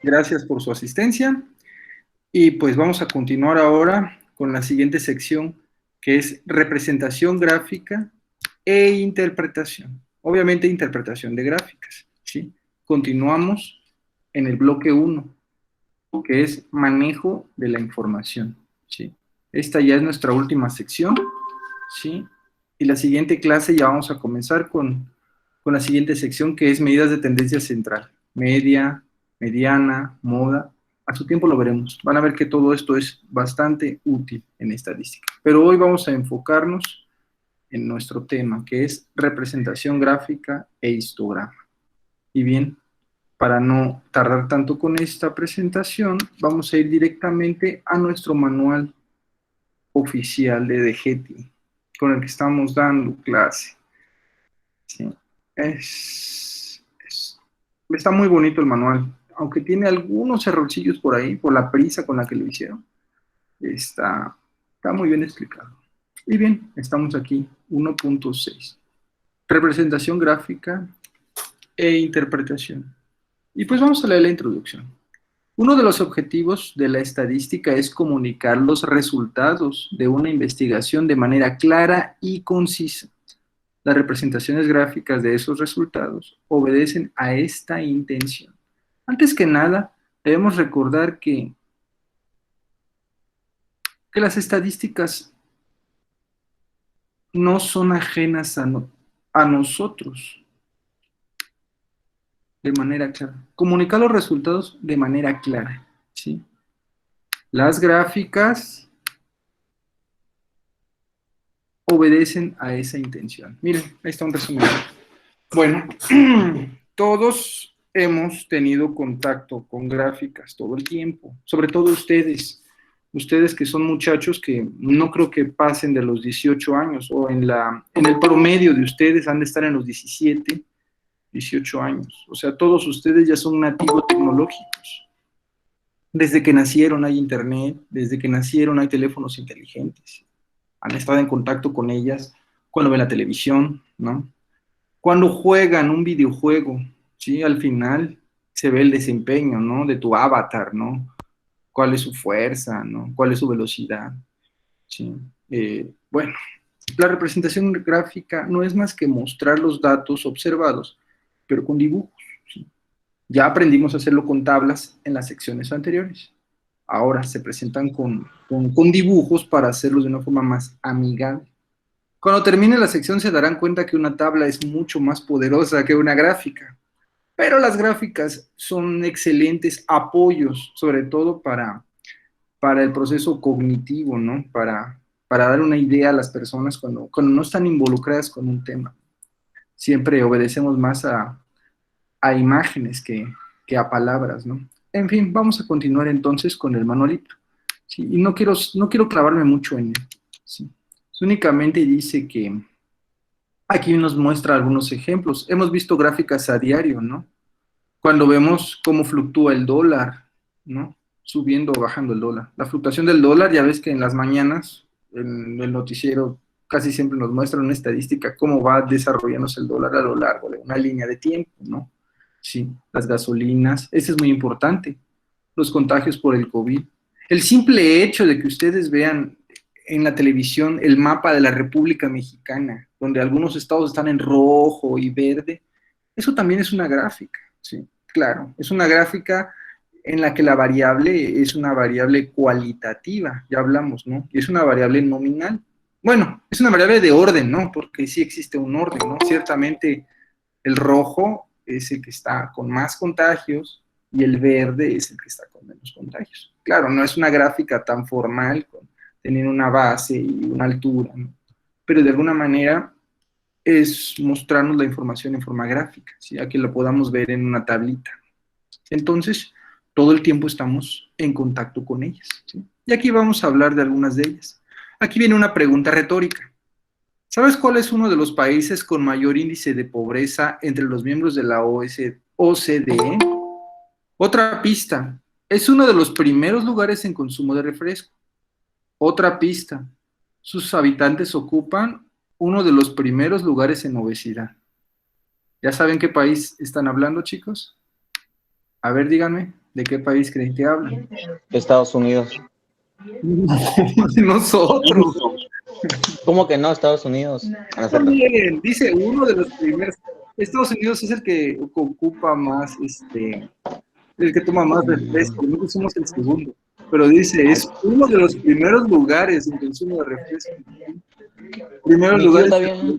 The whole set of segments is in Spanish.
Gracias por su asistencia. Y pues vamos a continuar ahora con la siguiente sección, que es representación gráfica e interpretación. Obviamente interpretación de gráficas, ¿sí? Continuamos en el bloque 1, que es manejo de la información, ¿sí? Esta ya es nuestra última sección, ¿sí? Y la siguiente clase ya vamos a comenzar con la siguiente sección, que es medidas de tendencia central, media, mediana, moda. A su tiempo lo veremos. Van a ver que todo esto es bastante útil en estadística. Pero hoy vamos a enfocarnos en nuestro tema, que es representación gráfica e histograma. Y bien, para no tardar tanto con esta presentación, vamos a ir directamente a nuestro manual oficial de DGETI, con el que estamos dando clase. Sí. Está muy bonito el manual, aunque tiene algunos errorcillos por ahí, por la prisa con la que lo hicieron. Está muy bien explicado. Y bien, estamos aquí, 1.6. Representación gráfica e interpretación. Y pues vamos a leer la introducción. Uno de los objetivos de la estadística es comunicar los resultados de una investigación de manera clara y concisa. Las representaciones gráficas de esos resultados obedecen a esta intención. Antes que nada, debemos recordar que las estadísticas no son ajenas a nosotros de manera clara. Comunicar los resultados de manera clara, ¿sí? Las gráficas obedecen a esa intención. Miren, ahí está un resumen. Bueno, todos hemos tenido contacto con gráficas todo el tiempo, sobre todo ustedes que son muchachos que no creo que pasen de los 18 años, o en el promedio de ustedes han de estar en los 17, 18 años. O sea, todos ustedes ya son nativos tecnológicos. Desde que nacieron hay internet, desde que nacieron hay teléfonos inteligentes. Han estado en contacto con ellas cuando ven la televisión, ¿no? Cuando juegan un videojuego, ¿sí? Al final se ve el desempeño, ¿no? De tu avatar, ¿no? Cuál es su fuerza, ¿no? Cuál es su velocidad, ¿sí? Bueno, la representación gráfica no es más que mostrar los datos observados, pero con dibujos, ¿sí? Ya aprendimos a hacerlo con tablas en las secciones anteriores. Ahora se presentan con dibujos para hacerlos de una forma más amigable. Cuando termine la sección se darán cuenta que una tabla es mucho más poderosa que una gráfica, pero las gráficas son excelentes apoyos, sobre todo para el proceso cognitivo, ¿no? Para dar una idea a las personas cuando no están involucradas con un tema. Siempre obedecemos más a imágenes que a palabras, ¿no? En fin, vamos a continuar entonces con el manualito. ¿Sí? Y no quiero clavarme mucho en él, ¿sí? Únicamente dice que aquí nos muestra algunos ejemplos. Hemos visto gráficas a diario, ¿no? Cuando vemos cómo fluctúa el dólar, ¿no? Subiendo o bajando el dólar. La fluctuación del dólar, ya ves que en las mañanas, en el noticiero, casi siempre nos muestran una estadística cómo va desarrollándose el dólar a lo largo de una línea de tiempo, ¿no? Sí, las gasolinas, ese es muy importante. Los contagios por el COVID. El simple hecho de que ustedes vean en la televisión el mapa de la República Mexicana, donde algunos estados están en rojo y verde, eso también es una gráfica, ¿sí? Claro, es una gráfica en la que la variable es una variable cualitativa, ya hablamos, ¿no? Y es una variable nominal. Bueno, es una variable de orden, ¿no? Porque sí existe un orden, ¿no? Ciertamente el rojo es el que está con más contagios y el verde es el que está con menos contagios. Claro, no es una gráfica tan formal, teniendo una base y una altura, ¿no? Pero de alguna manera es mostrarnos la información en forma gráfica, ¿sí? A que lo podamos ver en una tablita. Entonces, todo el tiempo estamos en contacto con ellas, ¿sí? Y aquí vamos a hablar de algunas de ellas. Aquí viene una pregunta retórica. ¿Sabes cuál es uno de los países con mayor índice de pobreza entre los miembros de la OCDE? Otra pista. Es uno de los primeros lugares en consumo de refresco. Otra pista. Sus habitantes ocupan uno de los primeros lugares en obesidad. ¿Ya saben qué país están hablando, chicos? A ver, díganme. ¿De qué país creen que hablan? Estados Unidos. Nosotros. ¿Cómo que no, Estados Unidos? También, dice uno de los primeros. Estados Unidos es el que ocupa más, el que toma más refresco. Nosotros somos el segundo. Pero dice, es uno de los primeros lugares en consumo de refresco. Primeros Mi tío lugares. también.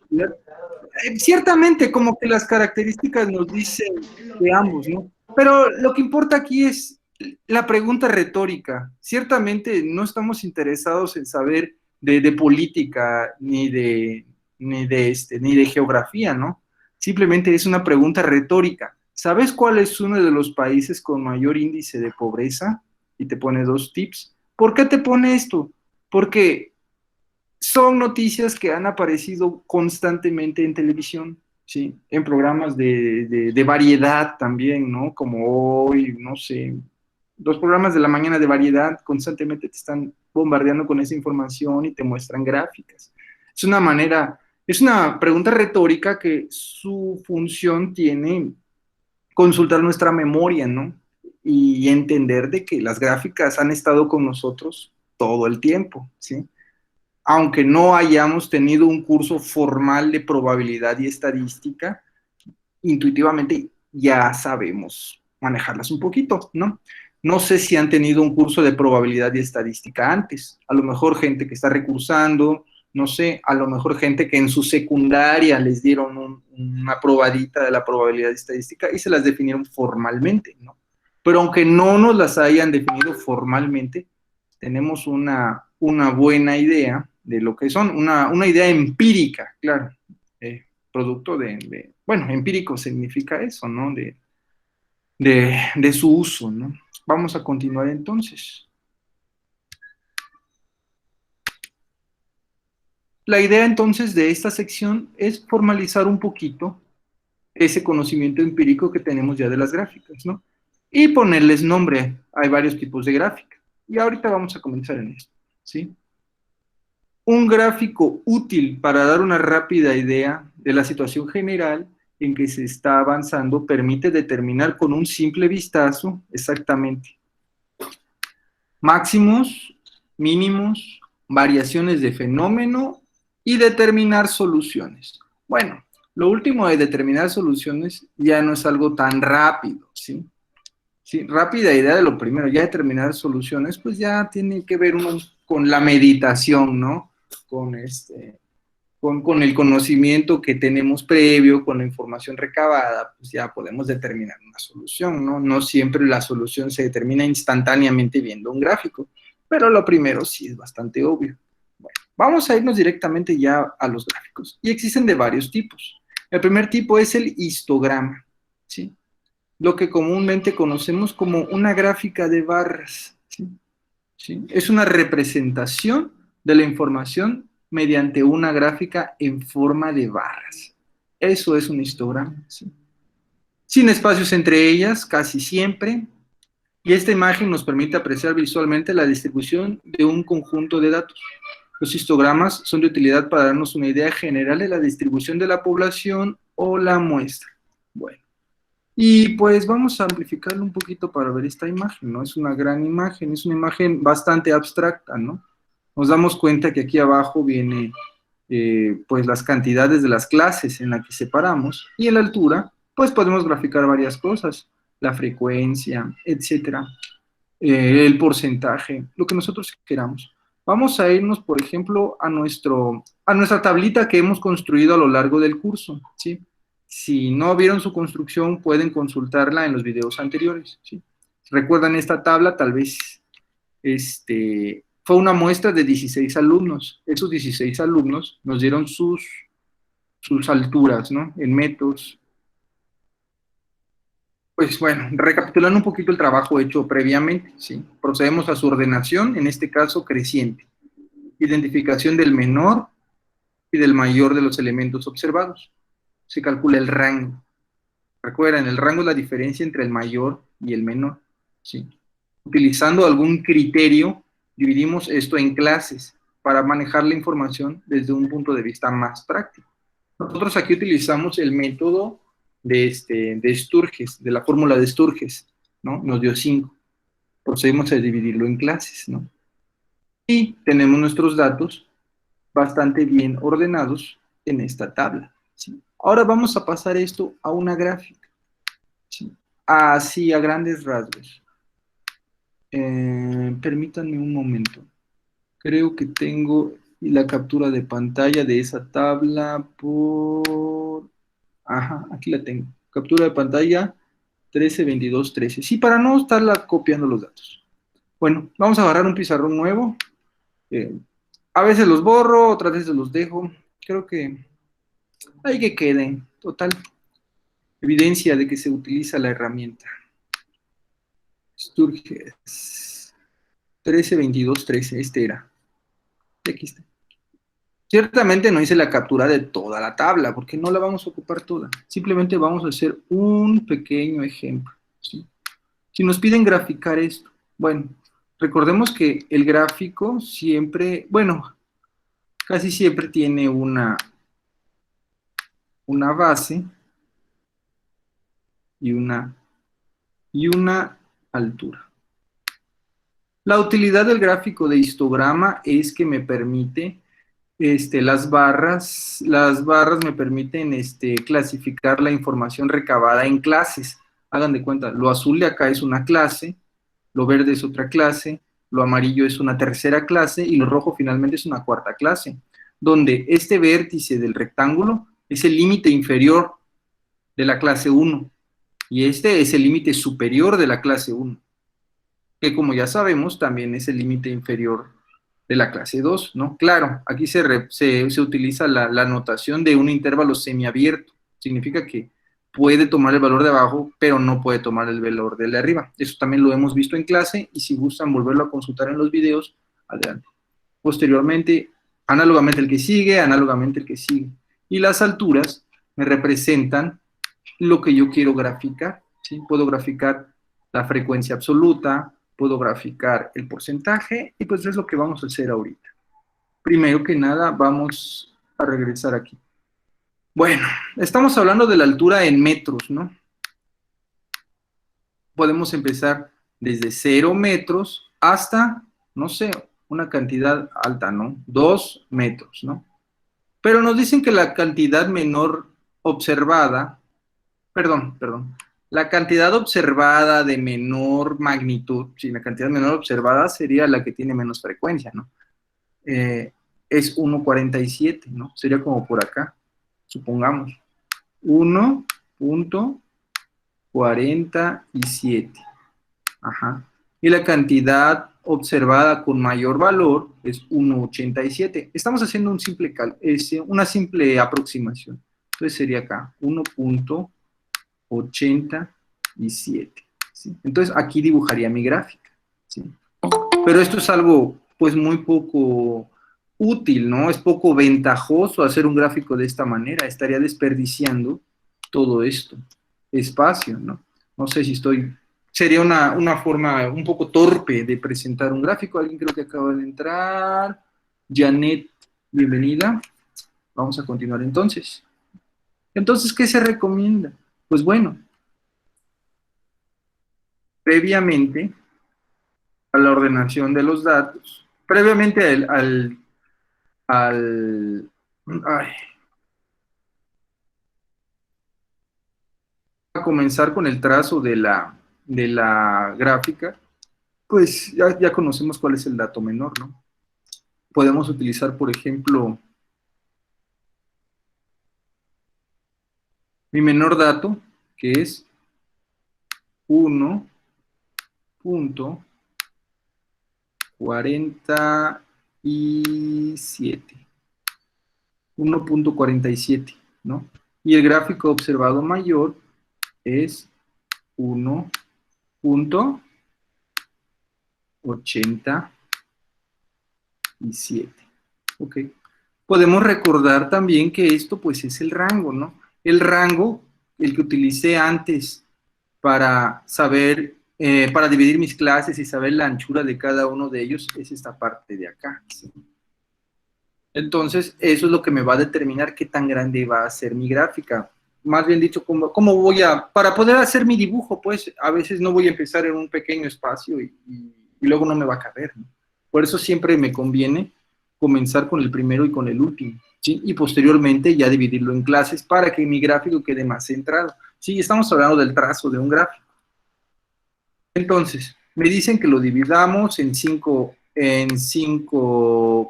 Ciertamente, como que las características nos dicen de ambos, ¿no? Pero lo que importa aquí es la pregunta retórica. Ciertamente no estamos interesados en saber de política ni de geografía, ¿no? Simplemente es una pregunta retórica. ¿Sabes cuál es uno de los países con mayor índice de pobreza? Y te pone 2 tips. ¿Por qué te pone esto? Porque son noticias que han aparecido constantemente en televisión, ¿sí? En programas de variedad también, ¿no? Como hoy, no sé, los programas de la mañana de variedad constantemente te están bombardeando con esa información y te muestran gráficas. Es una manera, es una pregunta retórica que su función tiene consultar nuestra memoria, ¿no? Y entender de que las gráficas han estado con nosotros todo el tiempo, ¿sí? Aunque no hayamos tenido un curso formal de probabilidad y estadística, intuitivamente ya sabemos manejarlas un poquito, ¿no? No sé si han tenido un curso de probabilidad y estadística antes. A lo mejor gente que está recursando, no sé, a lo mejor gente que en su secundaria les dieron una probadita de la probabilidad y estadística y se las definieron formalmente, ¿no? Pero aunque no nos las hayan definido formalmente, tenemos una buena idea de lo que son, una idea empírica, claro, producto bueno, empírico significa eso, ¿no? De su uso, ¿no? Vamos a continuar entonces. La idea entonces de esta sección es formalizar un poquito ese conocimiento empírico que tenemos ya de las gráficas, ¿no? Y ponerles nombre. Hay varios tipos de gráfica. Y ahorita vamos a comenzar en esto, ¿sí? Un gráfico útil para dar una rápida idea de la situación general en que se está avanzando permite determinar con un simple vistazo exactamente máximos, mínimos, variaciones de fenómeno y determinar soluciones. Bueno, lo último de determinar soluciones ya no es algo tan rápido, ¿sí? Sí, rápida idea de lo primero, ya determinar soluciones, pues ya tiene que ver uno con la meditación, ¿no? Con con el conocimiento que tenemos previo, con la información recabada, pues ya podemos determinar una solución, ¿no? No siempre la solución se determina instantáneamente viendo un gráfico, pero lo primero sí es bastante obvio. Bueno, vamos a irnos directamente ya a los gráficos, y existen de varios tipos. El primer tipo es el histograma, ¿sí? Lo que comúnmente conocemos como una gráfica de barras, ¿sí? ¿Sí? Es una representación de la información mediante una gráfica en forma de barras. Eso es un histograma, ¿sí? Sin espacios entre ellas, casi siempre, y esta imagen nos permite apreciar visualmente la distribución de un conjunto de datos. Los histogramas son de utilidad para darnos una idea general de la distribución de la población o la muestra. Bueno. Y pues vamos a amplificarlo un poquito para ver esta imagen, ¿no? Es una gran imagen, es una imagen bastante abstracta, ¿no? Nos damos cuenta que aquí abajo viene pues las cantidades de las clases en las que separamos y en la altura pues podemos graficar varias cosas, la frecuencia, etcétera, el porcentaje, lo que nosotros queramos. Vamos a irnos, por ejemplo, a nuestra tablita que hemos construido a lo largo del curso, ¿sí? Si no vieron su construcción, pueden consultarla en los videos anteriores, ¿sí? ¿Recuerdan esta tabla? Tal vez fue una muestra de 16 alumnos. Esos 16 alumnos nos dieron sus alturas, ¿no? En metros. Pues bueno, recapitulando un poquito el trabajo hecho previamente, ¿sí? Procedemos a su ordenación, en este caso creciente. Identificación del menor y del mayor de los elementos observados. Se calcula el rango. Recuerden, el rango es la diferencia entre el mayor y el menor, ¿sí? Utilizando algún criterio, dividimos esto en clases para manejar la información desde un punto de vista más práctico. Nosotros aquí utilizamos el método de Sturges, de la fórmula de Sturges. ¿no? Nos dio 5. Procedemos a dividirlo en clases, ¿no? Y tenemos nuestros datos bastante bien ordenados en esta tabla, ¿sí? Ahora vamos a pasar esto a una gráfica, ¿sí? Así, a grandes rasgos. Permítanme un momento. Creo que tengo la captura de pantalla de esa tabla por... Ajá, aquí la tengo. Captura de pantalla 13, 22, 13. Sí, para no estarla copiando los datos. Bueno, vamos a agarrar un pizarrón nuevo. A veces los borro, otras veces los dejo. Creo que hay que queden. Total, evidencia de que se utiliza la herramienta. Sturges 13, 22, 13. Este era. Y aquí está. Ciertamente no hice la captura de toda la tabla, porque no la vamos a ocupar toda. Simplemente vamos a hacer un pequeño ejemplo, ¿sí? Si nos piden graficar esto, bueno, recordemos que el gráfico siempre, bueno, casi siempre tiene una base y una altura. La utilidad del gráfico de histograma es que me permite, las barras me permiten clasificar la información recabada en clases. Hagan de cuenta, lo azul de acá es una clase, lo verde es otra clase, lo amarillo es una tercera clase y lo rojo finalmente es una cuarta clase, donde este vértice del rectángulo es el límite inferior de la clase 1 y este es el límite superior de la clase 1, que como ya sabemos también es el límite inferior de la clase 2, ¿no? Claro, aquí se utiliza la notación de un intervalo semiabierto, significa que puede tomar el valor de abajo, pero no puede tomar el valor del de arriba. Eso también lo hemos visto en clase y si gustan volverlo a consultar en los videos, adelante. Posteriormente, análogamente el que sigue, análogamente el que sigue. Y las alturas me representan lo que yo quiero graficar, ¿sí? Puedo graficar la frecuencia absoluta, puedo graficar el porcentaje y pues es lo que vamos a hacer ahorita. Primero que nada, vamos a regresar aquí. Bueno, estamos hablando de la altura en metros, ¿no? Podemos empezar desde 0 metros hasta, no sé, una cantidad alta, ¿no? 2 metros, ¿no? Pero nos dicen que la cantidad menor observada, perdón, la cantidad observada de menor magnitud, sí, la cantidad menor observada sería la que tiene menos frecuencia, ¿no? Es 1,47, ¿no? Sería como por acá, supongamos. 1,47. Ajá. Y la cantidad observada con mayor valor es 1,87. Estamos haciendo una simple aproximación. Entonces sería acá, 1,87. ¿Sí? Entonces aquí dibujaría mi gráfica, ¿sí? Pero esto es algo pues muy poco útil, ¿no? Es poco ventajoso hacer un gráfico de esta manera, estaría desperdiciando todo esto, espacio, ¿no? No sé si sería una forma un poco torpe de presentar un gráfico. Alguien creo que acaba de entrar. Janet, bienvenida. Vamos a continuar entonces. Entonces, ¿qué se recomienda? Pues bueno, previamente a la ordenación de los datos, previamente a comenzar con el trazo de la gráfica, pues ya conocemos cuál es el dato menor, ¿no? Podemos utilizar, por ejemplo, mi menor dato, que es 1,47, ¿no? Y el gráfico observado mayor es 1,87. Ok. Podemos recordar también que esto pues es el rango, ¿no? El rango, el que utilicé antes para saber, para dividir mis clases y saber la anchura de cada uno de ellos, es esta parte de acá, ¿sí? Entonces, eso es lo que me va a determinar qué tan grande va a ser mi gráfica. más bien dicho, cómo voy para poder hacer mi dibujo, pues a veces no voy a empezar en un pequeño espacio y luego no me va a caber, ¿no? Por eso siempre me conviene comenzar con el primero y con el último, ¿sí? Y posteriormente ya dividirlo en clases para que mi gráfico quede más centrado. Sí, estamos hablando del trazo de un gráfico. Entonces, me dicen que lo dividamos en cinco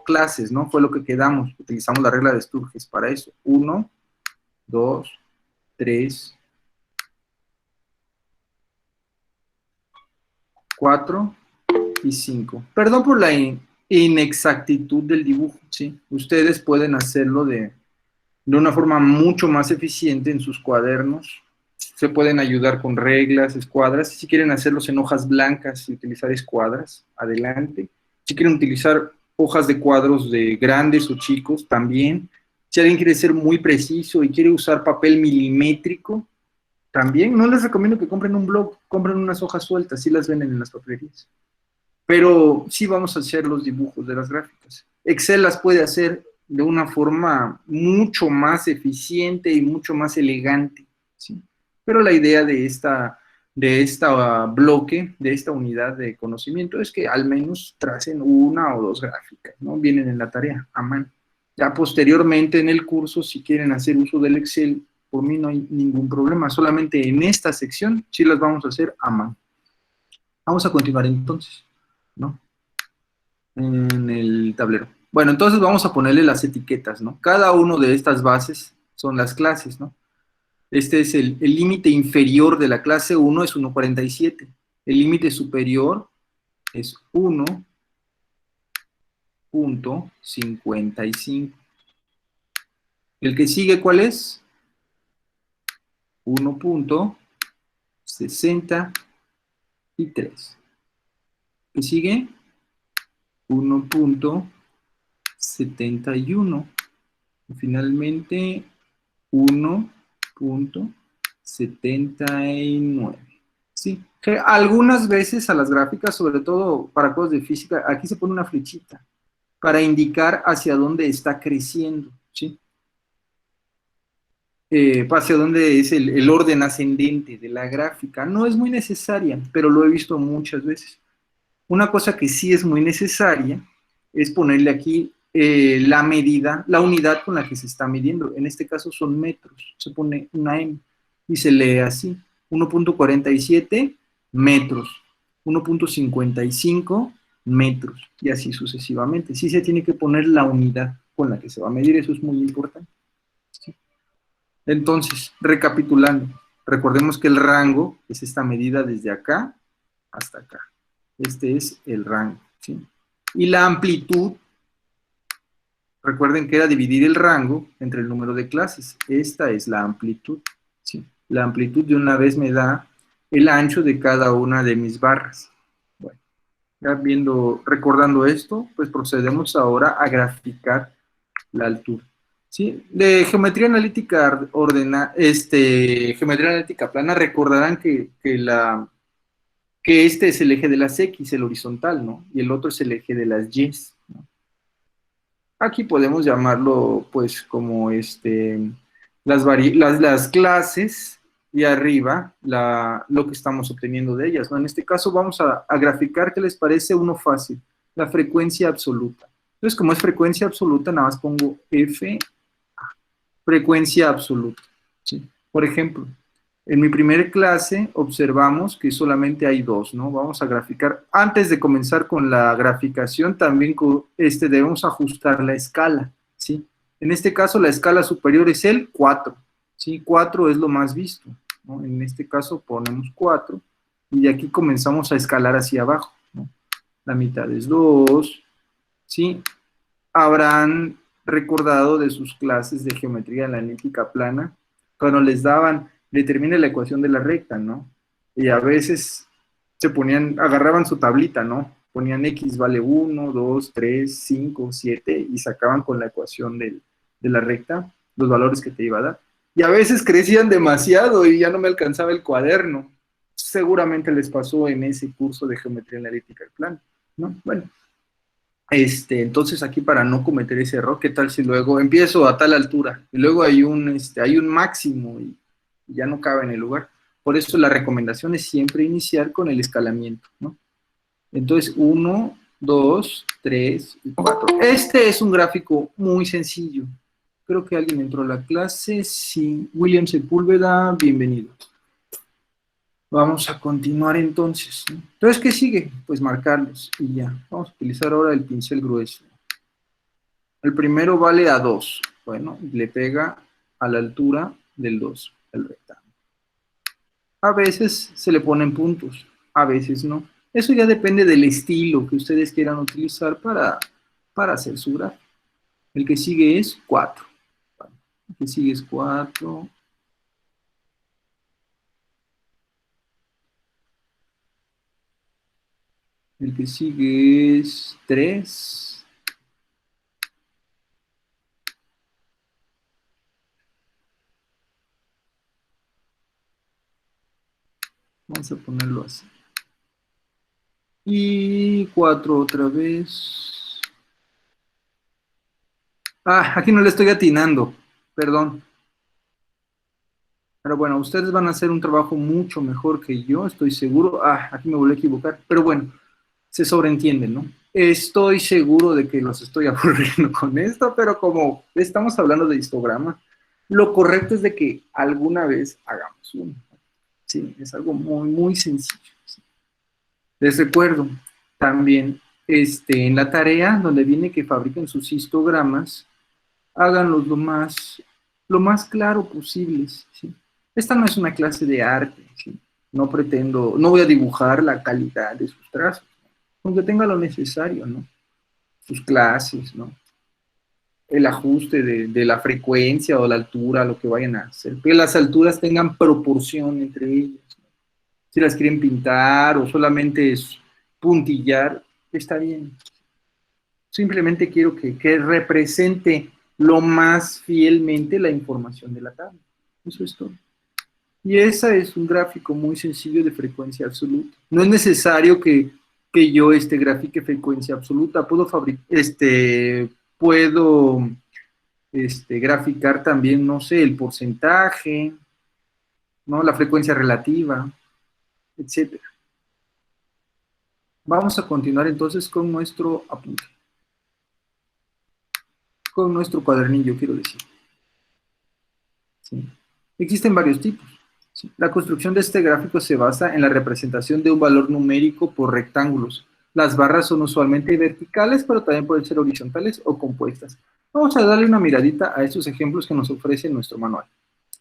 clases, ¿no? Fue lo que quedamos. Utilizamos la regla de Sturges para eso. 1, 2, 3, 4 y 5. Perdón por la inexactitud del dibujo, ¿sí? Ustedes pueden hacerlo de una forma mucho más eficiente en sus cuadernos. Se pueden ayudar con reglas, escuadras. Si quieren hacerlos en hojas blancas y utilizar escuadras, adelante. Si quieren utilizar hojas de cuadros de grandes o chicos, también. Si alguien quiere ser muy preciso y quiere usar papel milimétrico, también. No les recomiendo que compren un blog, compren unas hojas sueltas, sí las venden en las papelerías. Pero sí vamos a hacer los dibujos de las gráficas. Excel las puede hacer de una forma mucho más eficiente y mucho más elegante, ¿sí? Pero la idea de esta bloque, de esta unidad de conocimiento, es que al menos tracen una o dos gráficas, ¿no? Vienen en la tarea, a mano. Ya posteriormente en el curso, si quieren hacer uso del Excel, por mí no hay ningún problema, solamente en esta sección sí las vamos a hacer a mano. Vamos a continuar entonces, ¿no? En el tablero. Bueno, entonces vamos a ponerle las etiquetas, ¿no? Cada uno de estas bases son las clases, ¿no? Este es el límite inferior de la clase 1, es 1.47. El límite superior es 1.55. ¿El que sigue cuál es? 1.63. ¿Qué sigue? 1.71. Y finalmente 1.79. Sí, que algunas veces a las gráficas, sobre todo para cosas de física, aquí se pone una flechita para indicar hacia dónde está creciendo, ¿sí? Hacia dónde es el orden ascendente de la gráfica. No es muy necesaria, pero lo he visto muchas veces. Una cosa que sí es muy necesaria es ponerle aquí la medida, la unidad con la que se está midiendo. En este caso son metros. Se pone una M y se lee así. 1.47 metros. 1.55 metros. Y así sucesivamente. Sí se tiene que poner la unidad con la que se va a medir. Eso es muy importante. ¿Sí? Entonces, recapitulando. Recordemos que el rango es esta medida desde acá hasta acá. Este es el rango, ¿sí? Y la amplitud, recuerden que era dividir el rango entre el número de clases. Esta es la amplitud, ¿sí? La amplitud de una vez me da el ancho de cada una de mis barras. Bueno, ya recordando esto, pues procedemos ahora a graficar la altura, ¿sí? De geometría analítica geometría analítica plana, recordarán que este es el eje de las X, el horizontal, ¿no? Y el otro es el eje de las Y, ¿no? Aquí podemos llamarlo, pues, como las clases y arriba lo que estamos obteniendo de ellas, ¿no? En este caso vamos a graficar, ¿qué les parece? Uno fácil, la frecuencia absoluta. Entonces, como es frecuencia absoluta, nada más pongo F, frecuencia absoluta, ¿sí? Por ejemplo, en mi primera clase observamos que solamente hay dos, ¿no? Vamos a graficar. Antes de comenzar con la graficación, también debemos ajustar la escala, ¿sí? En este caso, la escala superior es el 4, ¿sí? 4 es lo más visto, ¿no? En este caso ponemos 4 y de aquí comenzamos a escalar hacia abajo, ¿no? La mitad es 2, ¿sí? Habrán recordado de sus clases de geometría analítica plana, cuando les daban determine la ecuación de la recta, ¿no? Y a veces agarraban su tablita, ¿no? Ponían X vale 1, 2, 3, 5, 7 y sacaban con la ecuación de la recta los valores que te iba a dar. Y a veces crecían demasiado y ya no me alcanzaba el cuaderno. Seguramente les pasó en ese curso de geometría analítica plana, ¿no? Bueno, entonces aquí para no cometer ese error, ¿qué tal si luego empiezo a tal altura y luego hay un máximo ya no cabe en el lugar. Por eso la recomendación es siempre iniciar con el escalamiento, ¿no? Entonces, 1, 2, 3 y 4. Este es un gráfico muy sencillo. Creo que alguien entró a la clase. Sí, William Sepúlveda, bienvenido. Vamos a continuar entonces, ¿no? Entonces, ¿qué sigue? Pues marcarlos y ya. Vamos a utilizar ahora el pincel grueso. El primero vale a 2. Bueno, le pega a la altura del 2, el rectángulo. A veces se le ponen puntos, a veces no. Eso ya depende del estilo que ustedes quieran utilizar para hacer su gráfico. El que sigue es 4. El que sigue es 4. El que sigue es 3. Vamos a ponerlo así. Y 4 otra vez. Ah, aquí no le estoy atinando, perdón. Pero bueno, ustedes van a hacer un trabajo mucho mejor que yo, estoy seguro. Ah, aquí me volví a equivocar, pero bueno, se sobreentiende, ¿no? Estoy seguro de que los estoy aburriendo con esto, pero como estamos hablando de histograma, lo correcto es de que alguna vez hagamos uno. Sí, es algo muy, muy sencillo. ¿Sí? Les recuerdo también en la tarea donde viene que fabriquen sus histogramas, háganlos lo más claro posible. ¿Sí? Esta no es una clase de arte. ¿Sí? No pretendo, no voy a dibujar la calidad de sus trazos, aunque tenga lo necesario, ¿no? Sus clases, ¿no? El ajuste de la frecuencia o la altura, lo que vayan a hacer. Que las alturas tengan proporción entre ellas, ¿no? Si las quieren pintar o solamente es puntillar, está bien. Simplemente quiero que represente lo más fielmente la información de la tabla. Eso es todo. Y ese es un gráfico muy sencillo de frecuencia absoluta. No es necesario que yo grafique frecuencia absoluta. Puedo graficar también, no sé, el porcentaje, ¿no? La frecuencia relativa, etcétera. Vamos a continuar entonces con nuestro apunte. Con nuestro cuadernillo, quiero decir. ¿Sí? Existen varios tipos. ¿Sí? La construcción de este gráfico se basa en la representación de un valor numérico por rectángulos. Las barras son usualmente verticales, pero también pueden ser horizontales o compuestas. Vamos a darle una miradita a estos ejemplos que nos ofrece nuestro manual.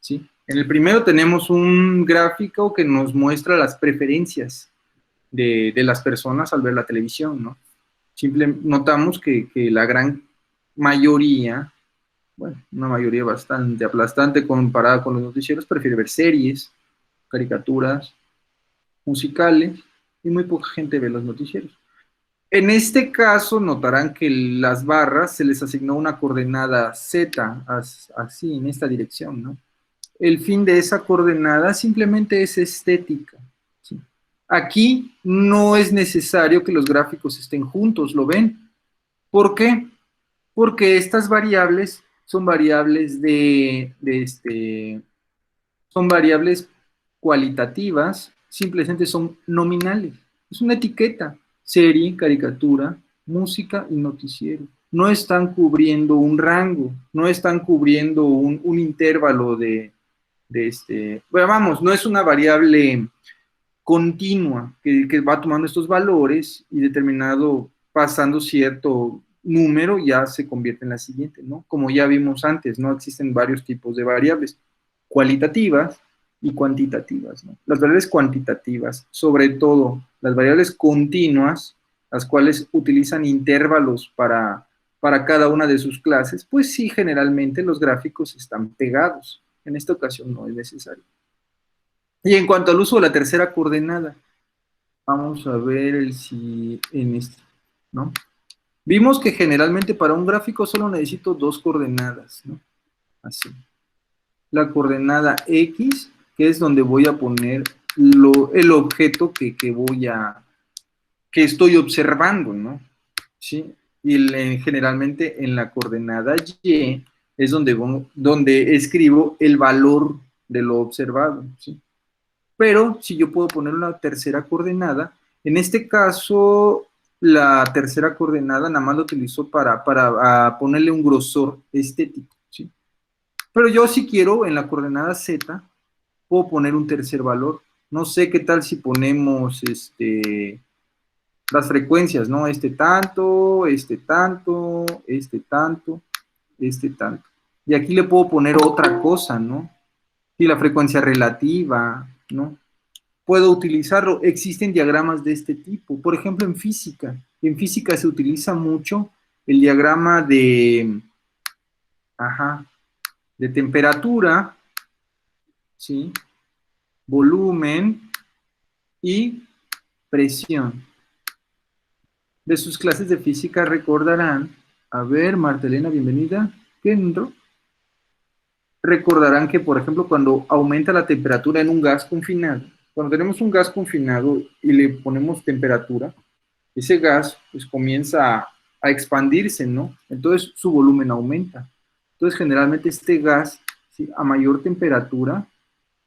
¿Sí? En el primero tenemos un gráfico que nos muestra las preferencias de las personas al ver la televisión, ¿no? Notamos que la gran mayoría, bueno, una mayoría bastante aplastante comparada con los noticieros, prefiere ver series, caricaturas, musicales, y muy poca gente ve los noticieros. En este caso, notarán que las barras se les asignó una coordenada Z, así, en esta dirección, ¿no? El fin de esa coordenada simplemente es estética, ¿sí? Aquí no es necesario que los gráficos estén juntos, ¿lo ven? ¿Por qué? Porque estas variables son variables son variables cualitativas, simplemente son nominales. Es una etiqueta, serie, caricatura, música y noticiero. No están cubriendo un rango, no están cubriendo un intervalo bueno, vamos, no es una variable continua que va tomando estos valores y determinado, pasando cierto número, ya se convierte en la siguiente, ¿no? Como ya vimos antes, ¿no? Existen varios tipos de variables cualitativas y cuantitativas, ¿no? Las variables cuantitativas, sobre todo las variables continuas, las cuales utilizan intervalos para cada una de sus clases, pues sí, generalmente los gráficos están pegados. En esta ocasión no es necesario. Y en cuanto al uso de la tercera coordenada, vamos a ver si en este, ¿no? Vimos que generalmente para un gráfico solo necesito dos coordenadas, ¿no? Así. La coordenada X, que es donde voy a poner el objeto que estoy observando, ¿no? ¿Sí? Y generalmente en la coordenada Y es donde escribo el valor de lo observado, ¿sí? Pero si yo puedo poner una tercera coordenada, en este caso, la tercera coordenada nada más lo utilizo para ponerle un grosor estético, ¿sí? Pero yo si quiero, en la coordenada Z, puedo poner un tercer valor. No sé qué tal si ponemos las frecuencias, ¿no? Este tanto, este tanto, este tanto, este tanto. Y aquí le puedo poner otra cosa, ¿no? Y la frecuencia relativa, ¿no? Puedo utilizarlo. Existen diagramas de este tipo. Por ejemplo, en física. En física se utiliza mucho el diagrama de temperatura, ¿sí? Volumen y presión. De sus clases de física recordarán, a ver, Marta Elena, bienvenida, ¿qué entró? Recordarán que, por ejemplo, cuando aumenta la temperatura en un gas confinado, cuando tenemos un gas confinado y le ponemos temperatura, ese gas pues comienza a expandirse, ¿no? Entonces su volumen aumenta. Entonces generalmente este gas, ¿sí? A mayor temperatura,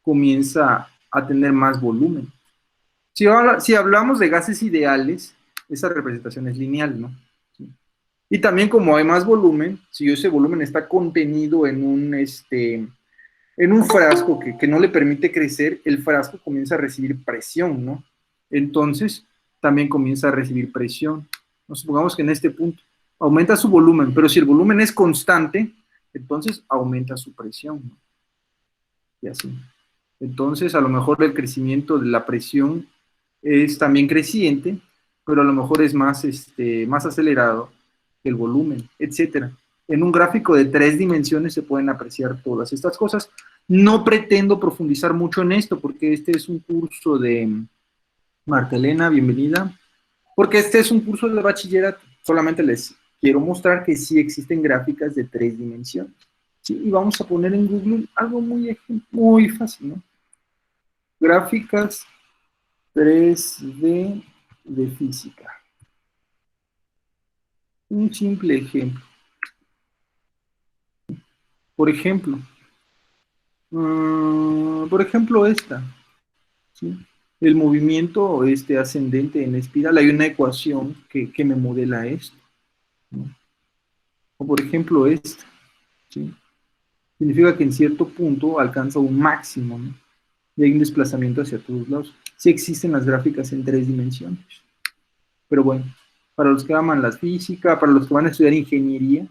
comienza a tener más volumen. Si hablamos de gases ideales, esa representación es lineal, ¿no? ¿Sí? Y también como hay más volumen, si ese volumen está contenido en un frasco que no le permite crecer, el frasco comienza a recibir presión, ¿no? Entonces, también comienza a recibir presión. Nos supongamos que en este punto aumenta su volumen, pero si el volumen es constante, entonces aumenta su presión, ¿no? Y así. Entonces, a lo mejor el crecimiento de la presión es también creciente, pero a lo mejor es más acelerado que el volumen, etcétera. En un gráfico de 3 dimensiones se pueden apreciar todas estas cosas. No pretendo profundizar mucho en esto, porque este es un curso de Marta Elena, bienvenida, porque este es un curso de bachillerato. Solamente les quiero mostrar que sí existen gráficas de 3 dimensiones. ¿Sí? Y vamos a poner en Google algo muy fácil, ¿no? Gráficas 3D de física. Un simple ejemplo. Por ejemplo, esta, ¿sí? El movimiento ascendente en espiral, hay una ecuación que me modela esto, ¿no? O por ejemplo esta, ¿sí? Significa que en cierto punto alcanza un máximo, ¿no? Y hay un desplazamiento hacia todos lados. Sí existen las gráficas en 3 dimensiones. Pero bueno, para los que aman la física, para los que van a estudiar ingeniería,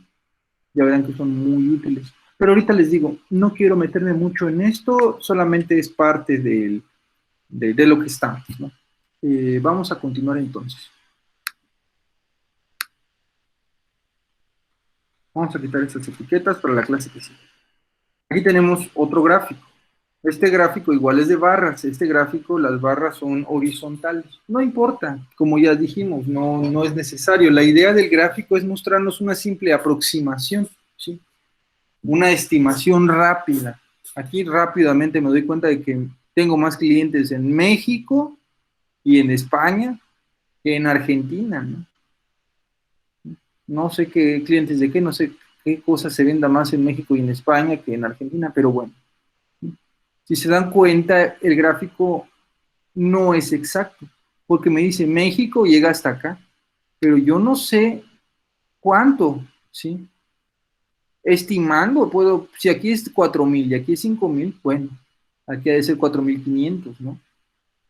ya verán que son muy útiles. Pero ahorita les digo, no quiero meterme mucho en esto, solamente es parte de lo que estamos, ¿no? Vamos a continuar entonces. Vamos a quitar estas etiquetas para la clase que sigue. Aquí tenemos otro gráfico. Este gráfico igual es de barras. Este gráfico, las barras son horizontales. No importa, como ya dijimos, no es necesario. La idea del gráfico es mostrarnos una simple aproximación, ¿sí? Una estimación rápida. Aquí rápidamente me doy cuenta de que tengo más clientes en México y en España que en Argentina, ¿no? No sé qué clientes de qué, no sé qué cosa se venda más en México y en España que en Argentina, pero bueno. Si se dan cuenta, el gráfico no es exacto, porque me dice México llega hasta acá, pero yo no sé cuánto, ¿sí? Estimando, si aquí es 4,000 y aquí es 5,000, bueno, aquí ha de ser 4,500, ¿no?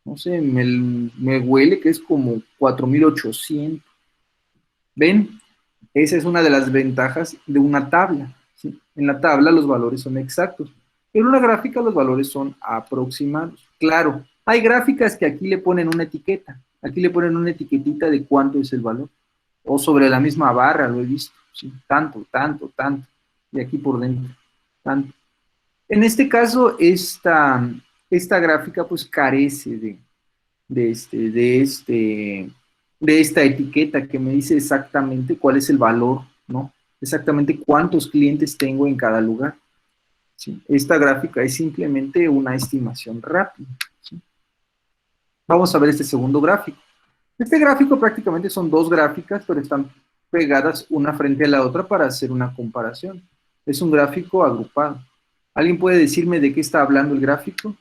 No sé, me huele que es como 4,800. ¿Ven? Esa es una de las ventajas de una tabla, ¿sí? En la tabla los valores son exactos. En una gráfica los valores son aproximados. Claro, hay gráficas que aquí le ponen una etiqueta. Aquí le ponen una etiquetita de cuánto es el valor. O sobre la misma barra, lo he visto. ¿Sí? Tanto, tanto, tanto. Y aquí por dentro, tanto. En este caso, esta gráfica pues carece de esta etiqueta que me dice exactamente cuál es el valor, ¿no? Exactamente cuántos clientes tengo en cada lugar. ¿Sí? Esta gráfica es simplemente una estimación rápida, ¿sí? Vamos a ver este segundo gráfico. Este gráfico prácticamente son 2 gráficas, pero están pegadas una frente a la otra para hacer una comparación. Es un gráfico agrupado. ¿Alguien puede decirme de qué está hablando el gráfico?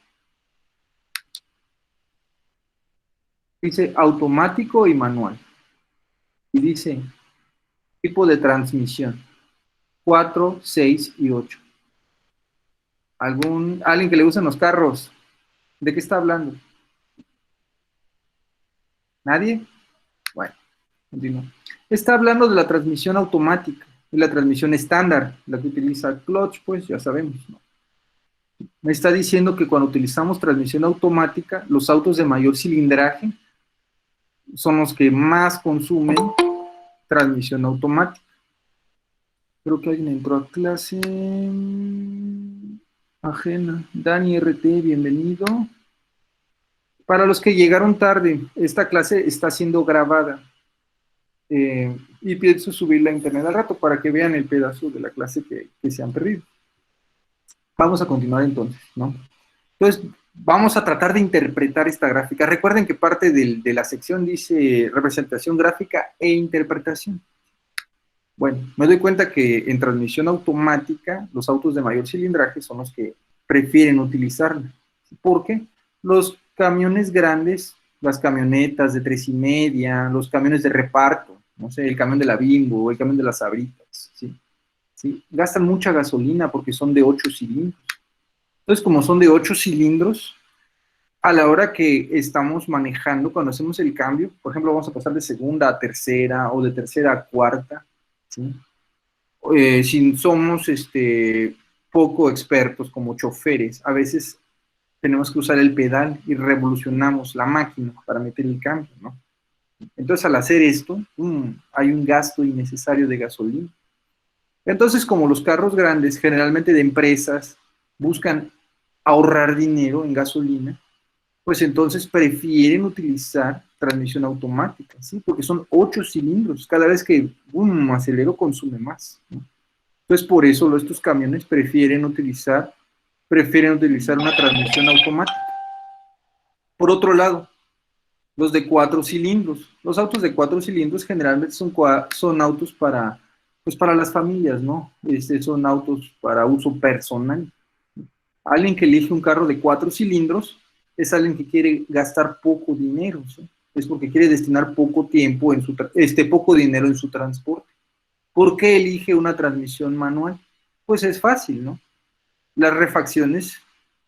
Dice automático y manual. Y dice tipo de transmisión, 4, 6 y 8. ¿Alguien que le usen los carros? ¿De qué está hablando? ¿Nadie? Bueno, continúo. Está hablando de la transmisión automática y la transmisión estándar, la que utiliza clutch, pues ya sabemos, ¿no? Me está diciendo que cuando utilizamos transmisión automática, los autos de mayor cilindraje son los que más consumen transmisión automática. Creo que alguien entró a clase ajena. Dani RT, bienvenido. Para los que llegaron tarde, esta clase está siendo grabada y pienso subirla a internet al rato para que vean el pedazo de la clase que se han perdido. Vamos a continuar entonces, ¿no? Entonces, vamos a tratar de interpretar esta gráfica. Recuerden que parte de la sección dice representación gráfica e interpretación. Bueno, me doy cuenta que en transmisión automática, los autos de mayor cilindraje son los que prefieren utilizarla. ¿Por qué? Los camiones grandes, las camionetas de 3,5, los camiones de reparto, no sé, el camión de la Bimbo o el camión de las Sabritas, ¿sí? ¿Sí? Gastan mucha gasolina porque son de 8 cilindros. Entonces, como son de 8 cilindros, a la hora que estamos manejando, cuando hacemos el cambio, por ejemplo, vamos a pasar de segunda a tercera o de tercera a cuarta, ¿sí? Si somos poco expertos como choferes, a veces tenemos que usar el pedal y revolucionamos la máquina para meter el cambio, ¿no? Entonces, al hacer esto, hay un gasto innecesario de gasolina. Entonces, como los carros grandes, generalmente de empresas, buscan ahorrar dinero en gasolina, pues entonces prefieren utilizar transmisión automática, ¿sí? Porque son 8 cilindros. Cada vez que acelero, consume más, ¿no? Entonces, por eso estos camiones prefieren utilizar una transmisión automática. Por otro lado, los de 4 cilindros. Los autos de 4 cilindros generalmente son autos pues para las familias, ¿no? Son autos para uso personal. Alguien que elige un carro de 4 cilindros es alguien que quiere gastar poco dinero, ¿sí? Es porque quiere destinar poco tiempo poco dinero en su transporte. ¿Por qué elige una transmisión manual? Pues es fácil, ¿no? Las refacciones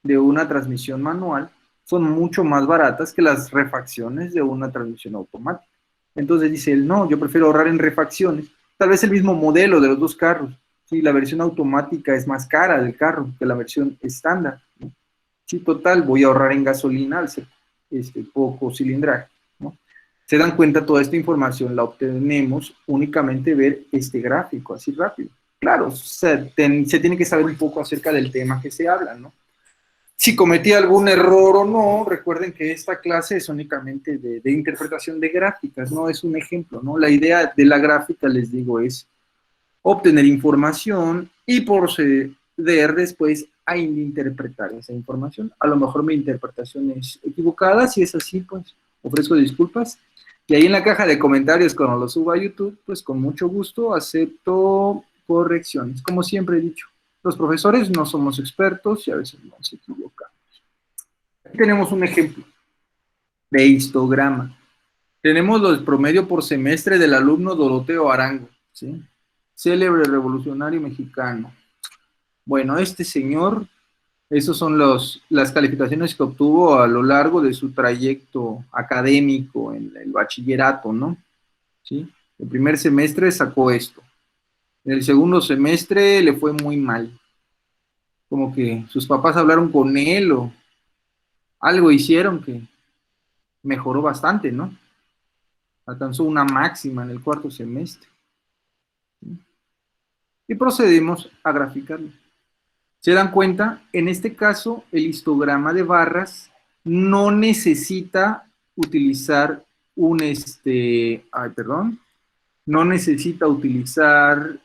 de una transmisión manual son mucho más baratas que las refacciones de una transmisión automática. Entonces dice él, no, yo prefiero ahorrar en refacciones, tal vez el mismo modelo de los dos carros. Sí, la versión automática es más cara del carro que la versión estándar, ¿no? Sí, total, voy a ahorrar en gasolina al ser poco cilindraje, ¿no? Se dan cuenta, toda esta información la obtenemos únicamente ver este gráfico, así rápido. Claro, se tiene que saber un poco acerca del tema que se habla, ¿no? Si cometí algún error o no, recuerden que esta clase es únicamente de interpretación de gráficas, no es un ejemplo, ¿no? La idea de la gráfica, les digo, es obtener información y proceder después a interpretar esa información. A lo mejor mi interpretación es equivocada, si es así, pues ofrezco disculpas. Y ahí en la caja de comentarios, cuando lo suba a YouTube, pues con mucho gusto acepto correcciones. Como siempre he dicho, los profesores no somos expertos y a veces nos equivocamos. Aquí tenemos un ejemplo de histograma. Tenemos el promedio por semestre del alumno Doroteo Arango, ¿sí? Célebre revolucionario mexicano. Bueno, este señor, esas son las calificaciones que obtuvo a lo largo de su trayecto académico en el bachillerato, ¿no? ¿Sí? El primer semestre sacó esto. En el segundo semestre le fue muy mal. Como que sus papás hablaron con él o algo hicieron que mejoró bastante, ¿no? Alcanzó una máxima en el cuarto semestre. ¿Sí? Y procedimos a graficarlo. ¿Se dan cuenta? En este caso, el histograma de barras no necesita utilizar no necesita utilizar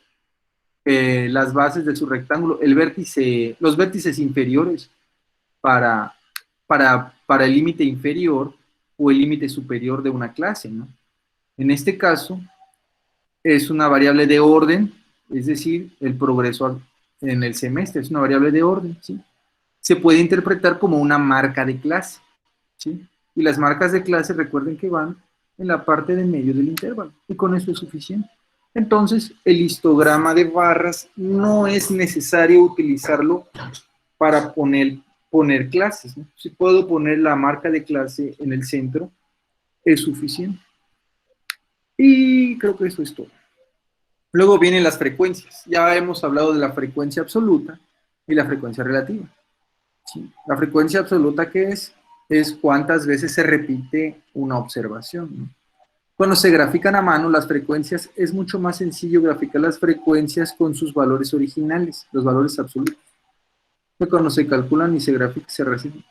las bases de su rectángulo, los vértices inferiores para el límite inferior o el límite superior de una clase, ¿no? En este caso, es una variable de orden, es decir, el progreso en el semestre, es una variable de orden, ¿sí? Se puede interpretar como una marca de clase, ¿sí? Y las marcas de clase, recuerden que van en la parte de medio del intervalo, y con eso es suficiente. Entonces, el histograma de barras no es necesario utilizarlo para poner clases, ¿no? Si puedo poner la marca de clase en el centro, es suficiente. Y creo que eso es todo. Luego vienen las frecuencias. Ya hemos hablado de la frecuencia absoluta y la frecuencia relativa. ¿Sí? La frecuencia absoluta, ¿qué es? Es cuántas veces se repite una observación, ¿no? Cuando se grafican a mano las frecuencias, es mucho más sencillo graficar las frecuencias con sus valores originales, los valores absolutos. Cuando se calculan y se grafican, se reciben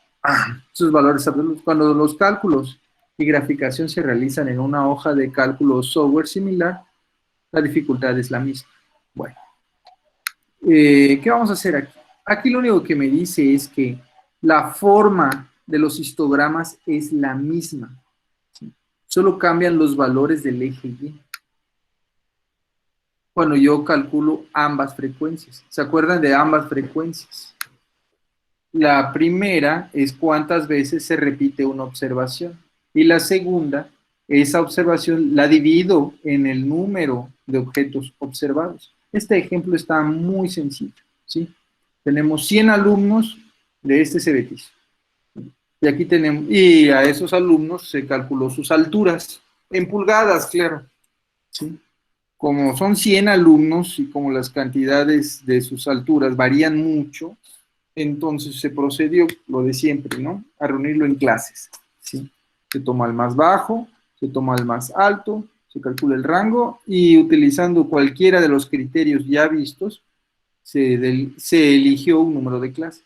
sus valores absolutos. Cuando los cálculos y graficación se realizan en una hoja de cálculo software similar, la dificultad es la misma. Bueno, ¿qué vamos a hacer aquí? Aquí lo único que me dice es que la forma de los histogramas es la misma, ¿sí? Solo cambian los valores del eje Y. Cuando yo calculo ambas frecuencias. ¿Se acuerdan de ambas frecuencias? La primera es cuántas veces se repite una observación. Y la segunda, esa observación la divido en el número de objetos observados. Este ejemplo está muy sencillo, ¿sí? Tenemos 100 alumnos de este CBT. Y aquí tenemos, y a esos alumnos se calculó sus alturas, en pulgadas, claro, ¿sí? Como son 100 alumnos y como las cantidades de sus alturas varían mucho, entonces se procedió lo de siempre, ¿no? A reunirlo en clases, ¿sí? Se toma el más bajo, se toma el más alto, se calcula el rango y utilizando cualquiera de los criterios ya vistos, se eligió un número de clases.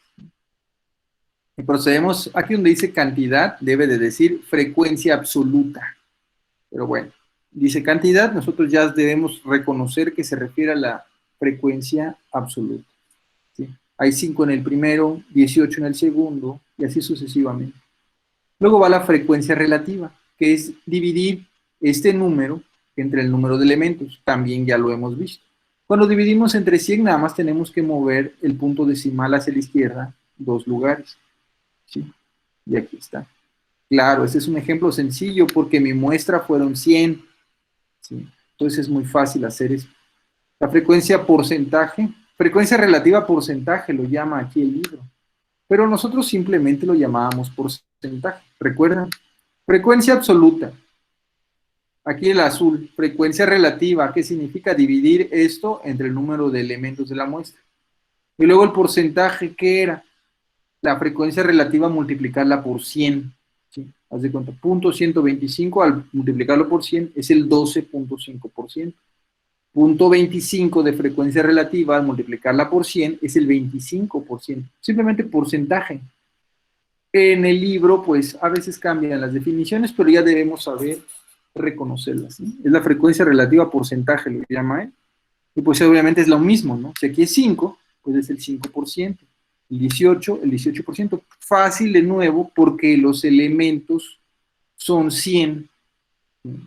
Y procedemos, aquí donde dice cantidad, debe de decir frecuencia absoluta. Pero bueno, dice cantidad, nosotros ya debemos reconocer que se refiere a la frecuencia absoluta, ¿sí? Hay 5 en el primero, 18 en el segundo, y así sucesivamente. Luego va la frecuencia relativa, que es dividir este número entre el número de elementos. También ya lo hemos visto. Cuando dividimos entre 100, nada más tenemos que mover el punto decimal hacia la izquierda 2 lugares, ¿sí? Y aquí está. Claro, este es un ejemplo sencillo porque mi muestra fueron 100, ¿sí? Entonces es muy fácil hacer eso. La frecuencia porcentaje, frecuencia relativa porcentaje lo llama aquí el libro, pero nosotros simplemente lo llamábamos porcentaje. ¿Recuerdan? Frecuencia absoluta, aquí el azul. Frecuencia relativa, ¿qué significa? Dividir esto entre el número de elementos de la muestra. Y luego el porcentaje, ¿qué era? La frecuencia relativa multiplicarla por 100. ¿Sí? Haz de cuenta, 0.125 al multiplicarlo por 100 es el 12.5%. 0.25 de frecuencia relativa al multiplicarla por 100 es el 25%. Simplemente porcentaje. En el libro, pues, a veces cambian las definiciones, pero ya debemos saber reconocerlas, ¿sí? Es la frecuencia relativa porcentaje, lo llama él. Y pues obviamente es lo mismo, ¿no? Si aquí es 5, pues es el 5%. El 18, el 18%. Fácil de nuevo porque los elementos son 100.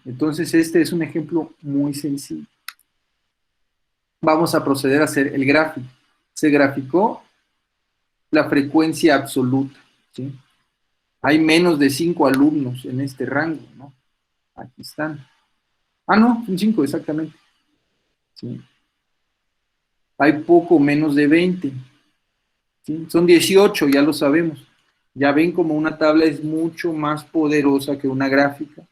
Entonces este es un ejemplo muy sencillo. Vamos a proceder a hacer el gráfico. Se graficó la frecuencia absoluta, ¿sí? Hay menos de 5 alumnos en este rango, ¿no? Aquí están. Ah, no, son 5 exactamente. ¿Sí? Hay poco menos de 20. ¿Sí? Son 18, ya lo sabemos. Ya ven como una tabla es mucho más poderosa que una gráfica.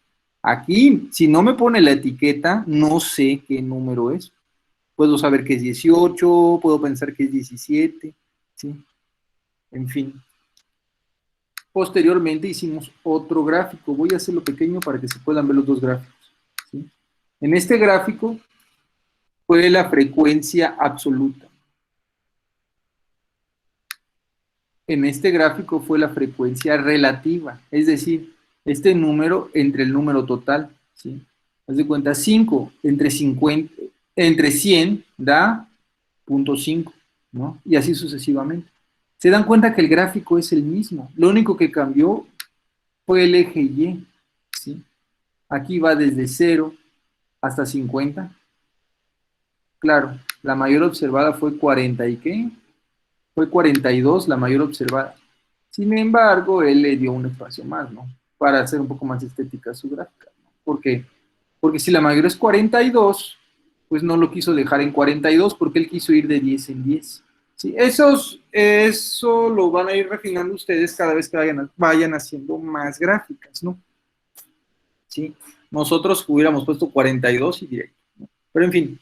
Aquí, si no me pone la etiqueta, no sé qué número es. Puedo saber que es 18, puedo pensar que es 17, ¿sí? En fin. Posteriormente hicimos otro gráfico. Voy a hacerlo pequeño para que se puedan ver los dos gráficos, ¿sí? En este gráfico fue la frecuencia absoluta. En este gráfico fue la frecuencia relativa, es decir, este número entre el número total, ¿sí? Haz de cuenta, 5 entre 50, entre 100 da 0.5, ¿no? Y así sucesivamente. Se dan cuenta que el gráfico es el mismo, lo único que cambió fue el eje Y, ¿sí? Aquí va desde 0 hasta 50. Claro, la mayor observada fue 40 y ¿qué? Fue 42 la mayor observada. Sin embargo, él le dio un espacio más, ¿no? Para hacer un poco más estética su gráfica, ¿no? ¿Por qué? Porque si la mayor es 42, pues no lo quiso dejar en 42 porque él quiso ir de 10 en 10. Sí, eso lo van a ir refinando ustedes cada vez que vayan haciendo más gráficas, ¿no? Sí, nosotros hubiéramos puesto 42 y directo, ¿no? Pero en fin,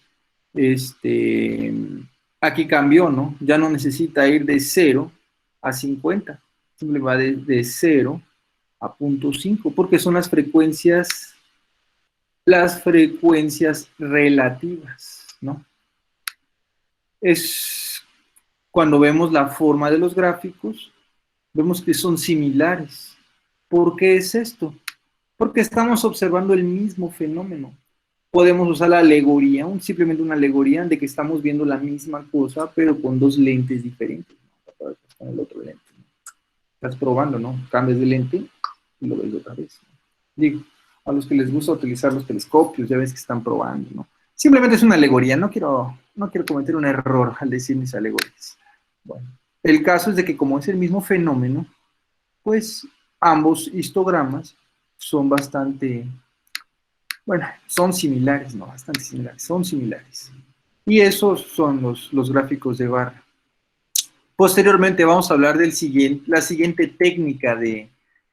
este, aquí cambió, ¿no? Ya no necesita ir de 0 a 50, simplemente va de 0 a 0.5, porque son las frecuencias relativas, ¿no? Es cuando vemos la forma de los gráficos, vemos que son similares. ¿Por qué es esto? Porque estamos observando el mismo fenómeno. Podemos usar la alegoría, simplemente una alegoría de que estamos viendo la misma cosa, pero con dos lentes diferentes, ¿no? Con el otro lente, ¿no? Estás probando, ¿no? Cambias de lente y lo ves otra vez, ¿no? Digo, a los que les gusta utilizar los telescopios, ya ves que están probando, ¿no? Simplemente es una alegoría, no quiero cometer un error al decir mis alegorías. Bueno, el caso es de que como es el mismo fenómeno, pues ambos histogramas son bastante, bueno, son similares, no bastante similares, son similares. Y esos son los gráficos de barra. Posteriormente vamos a hablar la siguiente técnica de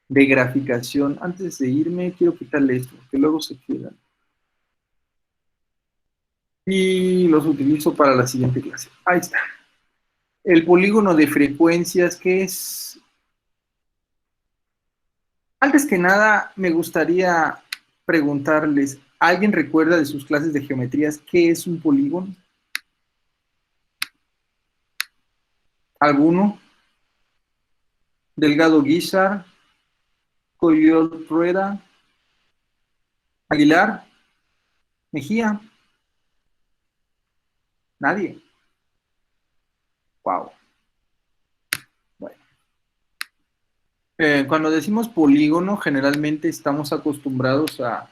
graficación. Antes de irme, quiero quitarle esto, porque luego se quedan. Y los utilizo para la siguiente clase. Ahí está. El polígono de frecuencias, que es... Antes que nada, me gustaría preguntarles, ¿alguien recuerda de sus clases de geometrías qué es un polígono? ¿Alguno? Delgado Guizar, Coyol Rueda, Aguilar, Mejía, nadie. Wow. Bueno. Cuando decimos polígono, generalmente estamos acostumbrados a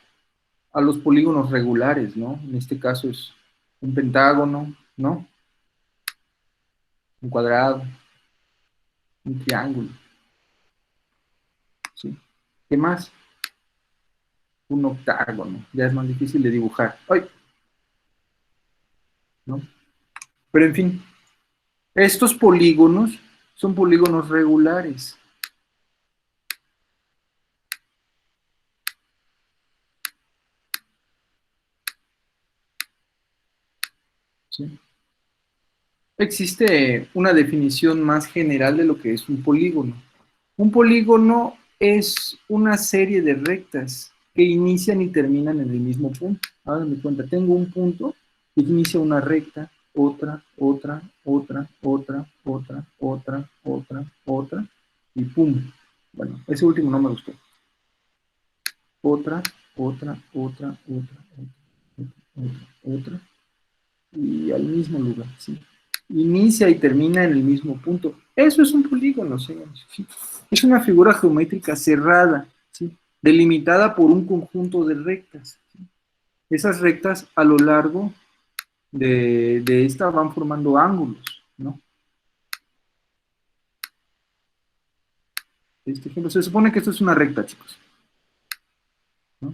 los polígonos regulares, ¿no? En este caso es un pentágono, ¿no? Un cuadrado, un triángulo, ¿sí? ¿Qué más? Un octágono, ya es más difícil de dibujar. ¡Ay! ¿No? Pero en fin, estos polígonos son polígonos regulares. ¿Sí? Existe una definición más general de lo que es un polígono. Un polígono es una serie de rectas que inician y terminan en el mismo punto. Háganme cuenta, tengo un punto que inicia una recta, otra, y pum. Bueno, ese último no me gustó. Otra, otra, y al mismo lugar, ¿sí? Inicia y termina en el mismo punto. Eso es un polígono, señores, ¿sí? Es una figura geométrica cerrada, ¿sí? Delimitada por un conjunto de rectas, ¿sí? Esas rectas a lo largo de esta van formando ángulos, ¿no? Este ejemplo, se supone que esto es una recta, chicos, ¿no?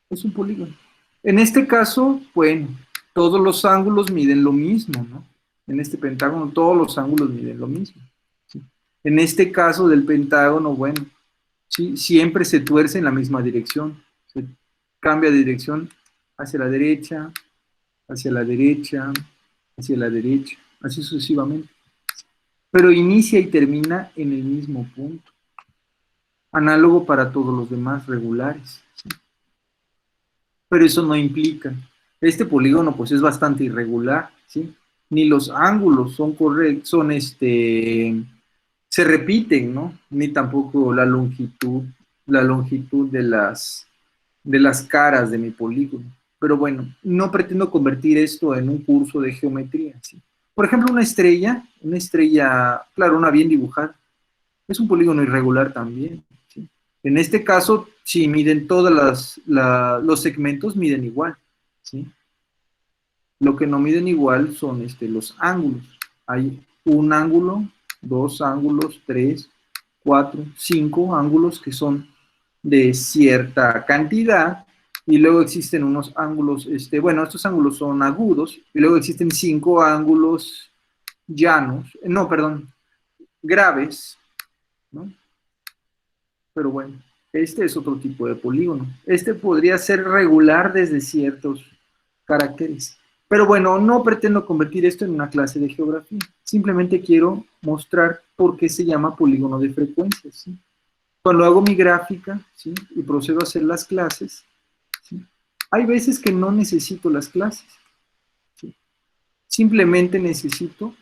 Es un polígono. En este caso, bueno, todos los ángulos miden lo mismo, ¿no? En este pentágono todos los ángulos miden lo mismo, ¿sí? En este caso del pentágono, bueno, ¿sí? Siempre se tuerce en la misma dirección, se cambia de dirección hacia la derecha, hacia la derecha, hacia la derecha, así sucesivamente. Pero inicia y termina en el mismo punto. Análogo para todos los demás regulares, ¿sí? Pero eso no implica. Este polígono pues es bastante irregular, ¿sí? Ni los ángulos son correctos, se repiten, ¿no? Ni tampoco la longitud de las caras de mi polígono. Pero bueno, no pretendo convertir esto en un curso de geometría, ¿sí? Por ejemplo, una estrella, claro, una bien dibujada, es un polígono irregular también, ¿sí? En este caso, si miden los segmentos, miden igual, ¿sí? Lo que no miden igual son los ángulos. Hay un ángulo, dos ángulos, tres, cuatro, cinco ángulos que son de cierta cantidad, y luego existen unos ángulos, bueno, estos ángulos son agudos, y luego existen 5 ángulos llanos, no, perdón, graves, ¿no? Pero bueno, este es otro tipo de polígono. Este podría ser regular desde ciertos caracteres. Pero bueno, no pretendo convertir esto en una clase de geografía. Simplemente quiero mostrar por qué se llama polígono de frecuencias, ¿sí? Cuando hago mi gráfica, ¿sí?, y procedo a hacer las clases, ¿sí?, hay veces que no necesito las clases, ¿sí? Simplemente necesito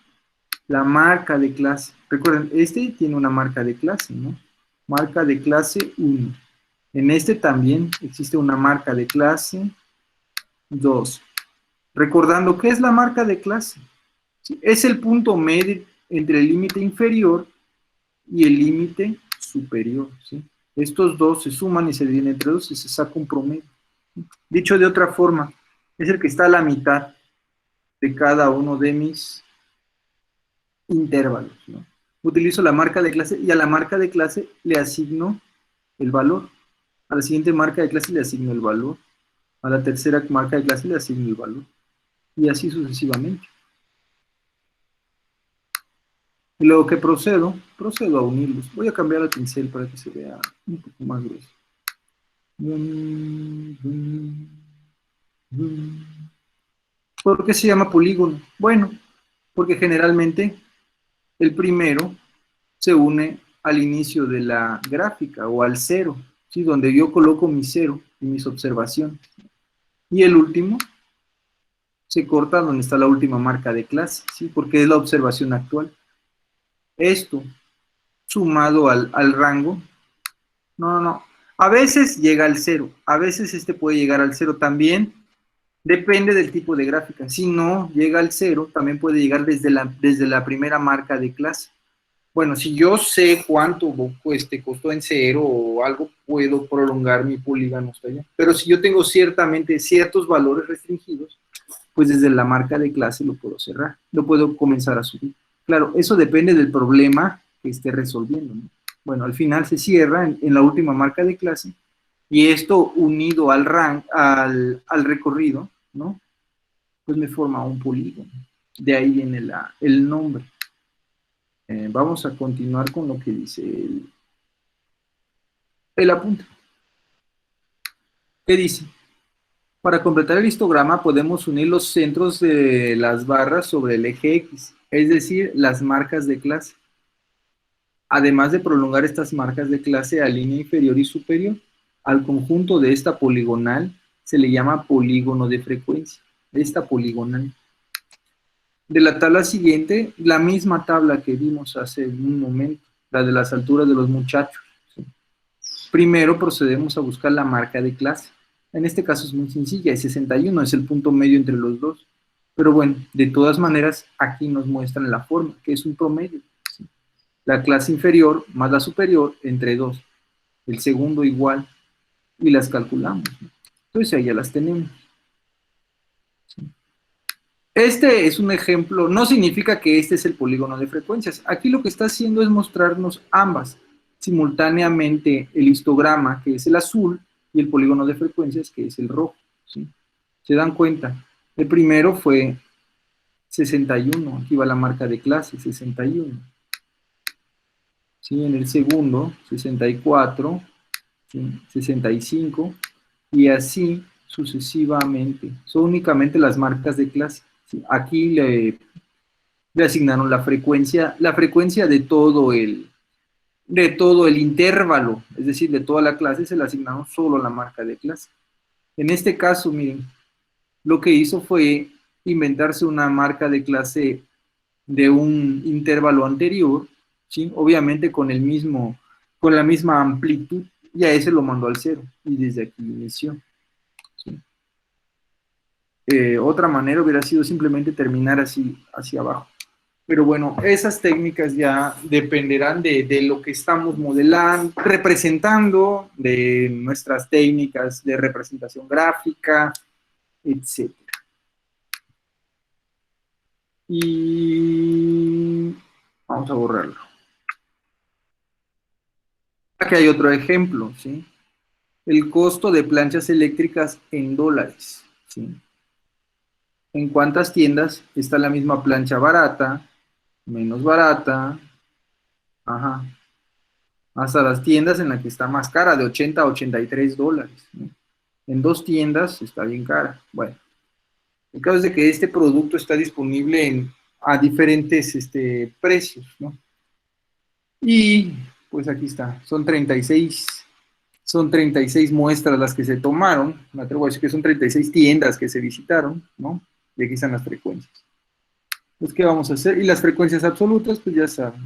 la marca de clase. Recuerden, este tiene una marca de clase, ¿no? Marca de clase 1. En este también existe una marca de clase 2. Recordando, ¿qué es la marca de clase? ¿Sí? Es el punto medio entre el límite inferior y el límite superior, ¿sí? Estos dos se suman y se dividen entre dos y se saca un promedio. Dicho de otra forma, es el que está a la mitad de cada uno de mis intervalos, ¿no? Utilizo la marca de clase y a la marca de clase le asigno el valor. A la siguiente marca de clase le asigno el valor. A la tercera marca de clase le asigno el valor. Y así sucesivamente. Y luego que procedo a unirlos. Voy a cambiar el pincel para que se vea un poco más grueso. ¿Por qué se llama polígono? Bueno, porque generalmente el primero se une al inicio de la gráfica o al cero, ¿sí?, donde yo coloco mi cero y mis observaciones. Y el último se corta donde está la última marca de clase, ¿sí?, porque es la observación actual. Esto, sumado al rango, no. A veces llega al cero, a veces puede llegar al cero también, depende del tipo de gráfica. Si no llega al cero, también puede llegar desde la primera marca de clase. Bueno, si yo sé cuánto costó en cero o algo, puedo prolongar mi polígono hasta allá. Pero si yo tengo ciertamente ciertos valores restringidos, pues desde la marca de clase lo puedo cerrar, lo puedo comenzar a subir. Claro, eso depende del problema que esté resolviendo, ¿no? Bueno, al final se cierra en la última marca de clase, y esto unido al recorrido, ¿no?, pues me forma un polígono. De ahí viene el nombre. Vamos a continuar con lo que dice el apunte. ¿Qué dice? Para completar el histograma podemos unir los centros de las barras sobre el eje X, es decir, las marcas de clase. Además de prolongar estas marcas de clase a línea inferior y superior, al conjunto de esta poligonal se le llama polígono de frecuencia. Esta poligonal. De la tabla siguiente, la misma tabla que vimos hace un momento, la de las alturas de los muchachos, ¿sí? Primero procedemos a buscar la marca de clase. En este caso es muy sencilla, es 61, es el punto medio entre los dos. Pero bueno, de todas maneras, aquí nos muestran la forma, que es un promedio, ¿sí? La clase inferior más la superior entre 2. El segundo igual, y las calculamos, ¿no? Entonces ahí ya las tenemos. Este es un ejemplo, no significa que este es el polígono de frecuencias. Aquí lo que está haciendo es mostrarnos ambas, simultáneamente el histograma, que es el azul, y el polígono de frecuencias, que es el rojo, ¿sí? ¿Se dan cuenta? El primero fue 61, aquí va la marca de clase, 61. ¿Sí? En el segundo, 64, ¿sí?, 65, y así sucesivamente. Son únicamente las marcas de clase. ¿Sí? Aquí le asignaron la frecuencia de todo el intervalo, es decir, de toda la clase, se le asignaron solo la marca de clase. En este caso, miren, lo que hizo fue inventarse una marca de clase de un intervalo anterior, ¿sí?, obviamente con la misma amplitud, y a ese lo mandó al cero, y desde aquí inició, ¿sí? Otra manera hubiera sido simplemente terminar así hacia abajo. Pero bueno, esas técnicas ya dependerán de lo que estamos modelando, representando, de nuestras técnicas de representación gráfica, etc. Y vamos a borrarlo. Aquí hay otro ejemplo, ¿sí? El costo de planchas eléctricas en dólares, ¿sí? ¿En cuántas tiendas está la misma plancha barata, menos barata? Ajá. Hasta las tiendas en las que está más cara, de 80 a 83 dólares, ¿no? En 2 tiendas está bien cara. Bueno, el caso es de que este producto está disponible a diferentes precios, ¿no? Y pues aquí está, son 36 muestras las que se tomaron, me atrevo a decir que son 36 tiendas que se visitaron, ¿no? Y aquí están las frecuencias. Pues, ¿qué vamos a hacer? Y las frecuencias absolutas, pues ya saben.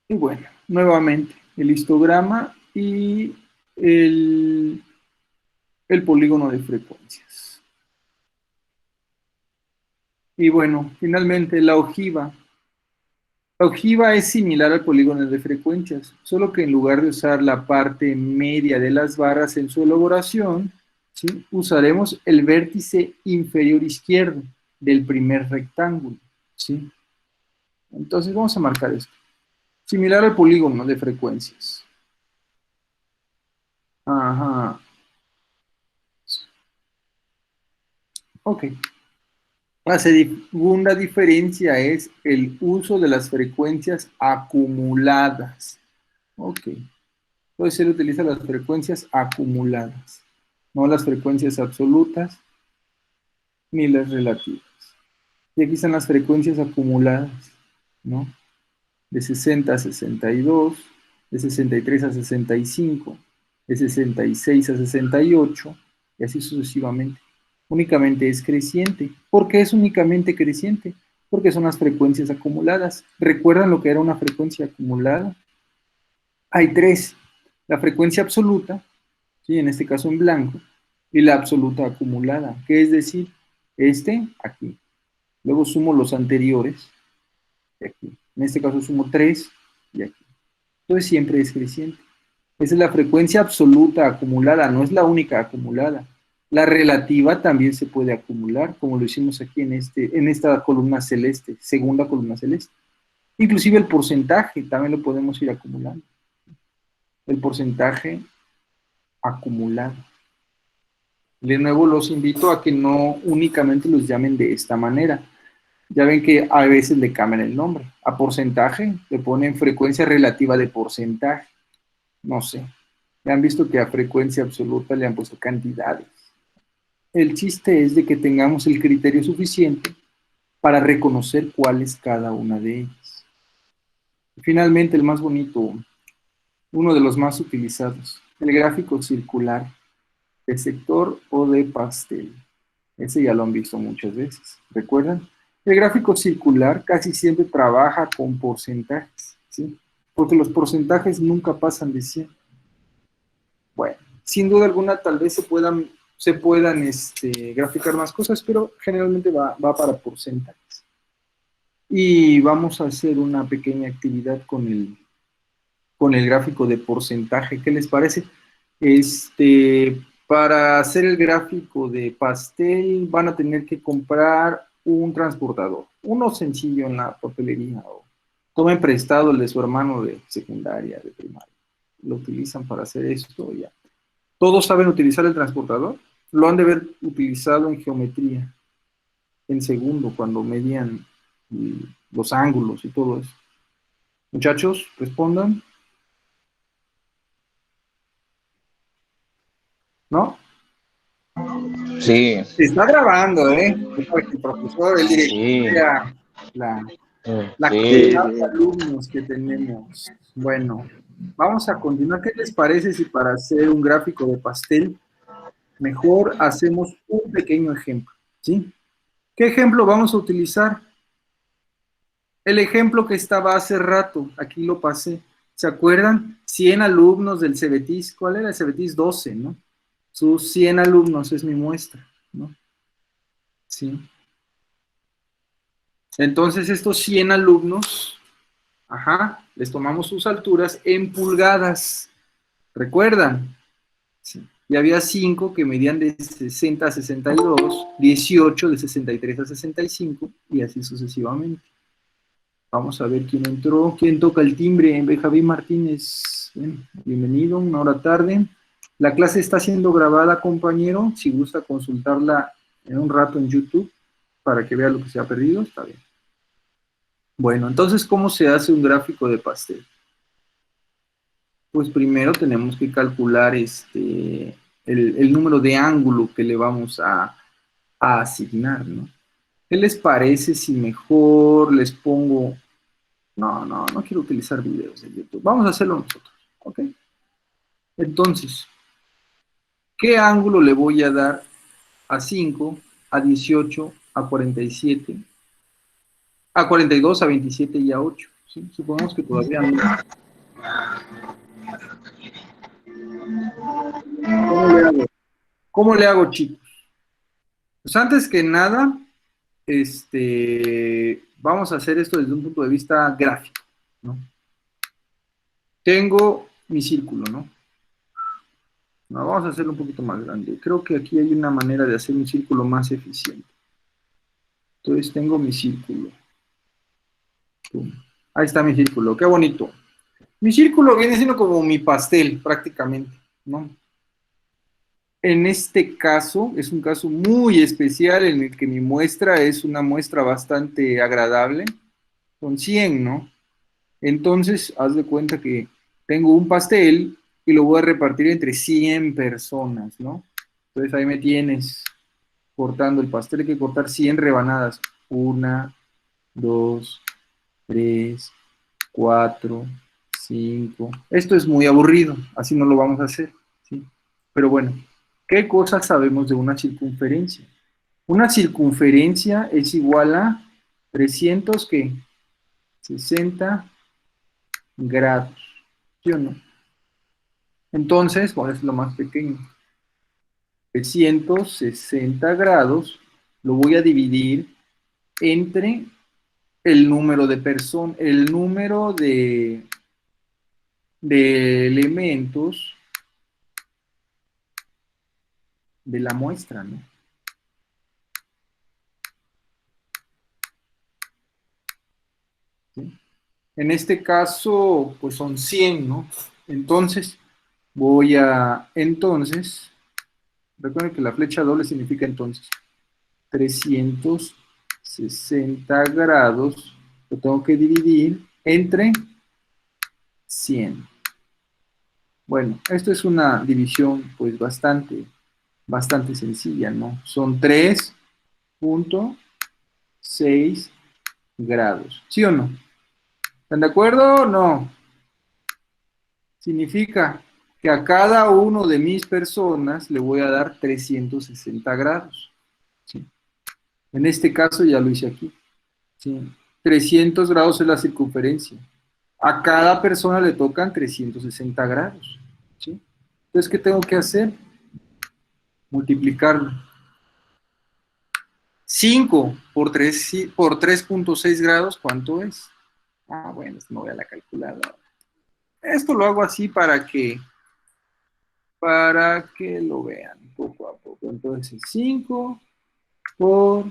Y bueno, nuevamente, el histograma y el, el polígono de frecuencias. Y bueno, finalmente la ojiva. La ojiva es similar al polígono de frecuencias, solo que en lugar de usar la parte media de las barras en su elaboración, ¿sí? Usaremos el vértice inferior izquierdo del primer rectángulo, ¿sí? Entonces vamos a marcar esto. Similar al polígono de frecuencias. Ajá. Ok. La segunda diferencia es el uso de las frecuencias acumuladas. Ok. Entonces se utiliza las frecuencias acumuladas, no las frecuencias absolutas ni las relativas. Y aquí están las frecuencias acumuladas, ¿no? De 60 a 62, de 63 a 65, de 66 a 68, y así sucesivamente. Únicamente es creciente. ¿Por qué es únicamente creciente? Porque son las frecuencias acumuladas. ¿Recuerdan lo que era una frecuencia acumulada? Hay tres. La frecuencia absoluta, ¿sí? En este caso en blanco, y la absoluta acumulada, que es decir, aquí. Luego sumo los anteriores, de aquí. En este caso sumo 3 y aquí. Entonces siempre es creciente. Esa es la frecuencia absoluta acumulada, no es la única acumulada. La relativa también se puede acumular, como lo hicimos aquí en esta columna celeste, segunda columna celeste. Inclusive el porcentaje también lo podemos ir acumulando. El porcentaje acumulado. De nuevo los invito a que no únicamente los llamen de esta manera. Ya ven que a veces le cambian el nombre. A porcentaje le ponen frecuencia relativa de porcentaje. No sé. Ya han visto que a frecuencia absoluta le han puesto cantidades. El chiste es de que tengamos el criterio suficiente para reconocer cuál es cada una de ellas. Y finalmente, el más bonito, uno de los más utilizados, el gráfico circular de sector o de pastel. Ese ya lo han visto muchas veces. ¿Recuerdan? El gráfico circular casi siempre trabaja con porcentajes, ¿sí? Porque los porcentajes nunca pasan de 100. Bueno, sin duda alguna tal vez se puedan graficar más cosas, pero generalmente va para porcentajes. Y vamos a hacer una pequeña actividad con el gráfico de porcentaje. ¿Qué les parece? Para hacer el gráfico de pastel van a tener que comprar un transportador, uno sencillo en la papelería, o tomen prestado el de su hermano de secundaria, de primaria. Lo utilizan para hacer esto ya. ¿Todos saben utilizar el transportador? Lo han de haber utilizado en geometría, en segundo, cuando medían los ángulos y todo eso. Muchachos, respondan. ¿No? Sí, Se está grabando, ¿eh? Porque el profesor, el director, sí, la sí. cantidad de alumnos que tenemos. Bueno, vamos a continuar. ¿Qué les parece si para hacer un gráfico de pastel, mejor hacemos un pequeño ejemplo? ¿Sí? ¿Qué ejemplo vamos a utilizar? El ejemplo que estaba hace rato, aquí lo pasé. ¿Se acuerdan? 100 alumnos del Cebetis. ¿Cuál era el Cebetis? 12, ¿no? Sus 100 alumnos es mi muestra, ¿no? Sí. Entonces, estos 100 alumnos, les tomamos sus alturas en pulgadas. ¿Recuerdan? Sí. y había 5 que medían de 60 a 62, 18 de 63 a 65, y así sucesivamente. Vamos a ver quién entró, quién toca el timbre. Benjamín Martínez. Bien, bienvenido, una hora tarde. La clase está siendo grabada, compañero. Si gusta consultarla en un rato en YouTube para que vea lo que se ha perdido, está bien. Bueno, entonces, ¿cómo se hace un gráfico de pastel? Pues primero tenemos que calcular el número de ángulo que le vamos a asignar, ¿no? ¿Qué les parece si mejor les pongo... No quiero utilizar videos de YouTube. Vamos a hacerlo nosotros, ¿ok? Entonces, ¿qué ángulo le voy a dar a 5, a 18, a 47, a 42, a 27 y a 8? ¿Sí? Supongamos que todavía no. ¿Cómo le hago, chicos? Pues antes que nada, vamos a hacer esto desde un punto de vista gráfico, ¿no? Tengo mi círculo, ¿no? No, vamos a hacerlo un poquito más grande. Creo que aquí hay una manera de hacer un círculo más eficiente. Entonces tengo mi círculo. Pum. Ahí está mi círculo, qué bonito. Mi círculo viene siendo como mi pastel, prácticamente, ¿no? En este caso, es un caso muy especial en el que mi muestra es una muestra bastante agradable. Son 100, ¿no? Entonces, haz de cuenta que tengo un pastel y lo voy a repartir entre 100 personas, ¿no? Entonces ahí me tienes cortando el pastel. Hay que cortar 100 rebanadas. 1, 2, 3, 4, 5. Esto es muy aburrido, así no lo vamos a hacer, ¿sí? Pero bueno, ¿qué cosas sabemos de una circunferencia? Una circunferencia es igual a 360 grados, ¿sí o no? Entonces, ¿cuál es lo más pequeño? 360 grados lo voy a dividir entre el número de personas, el número de elementos de la muestra, ¿no? ¿Sí? En este caso, pues son 100, ¿no? Entonces, recuerden que la flecha doble significa entonces, 360 grados, lo tengo que dividir entre 100. Bueno, esto es una división, pues, bastante sencilla, ¿no? Son 3.6 grados, ¿sí o no? ¿Están de acuerdo o no? Significa que a cada uno de mis personas le voy a dar 360 grados. ¿Sí? En este caso ya lo hice aquí. ¿Sí? 300 grados es la circunferencia. A cada persona le tocan 360 grados. ¿Sí? Entonces, ¿qué tengo que hacer? Multiplicarlo. 5 por 3.6 grados, ¿cuánto es? Ah, bueno, no voy a la calculadora. Esto lo hago así para que lo vean poco a poco. Entonces, 5 por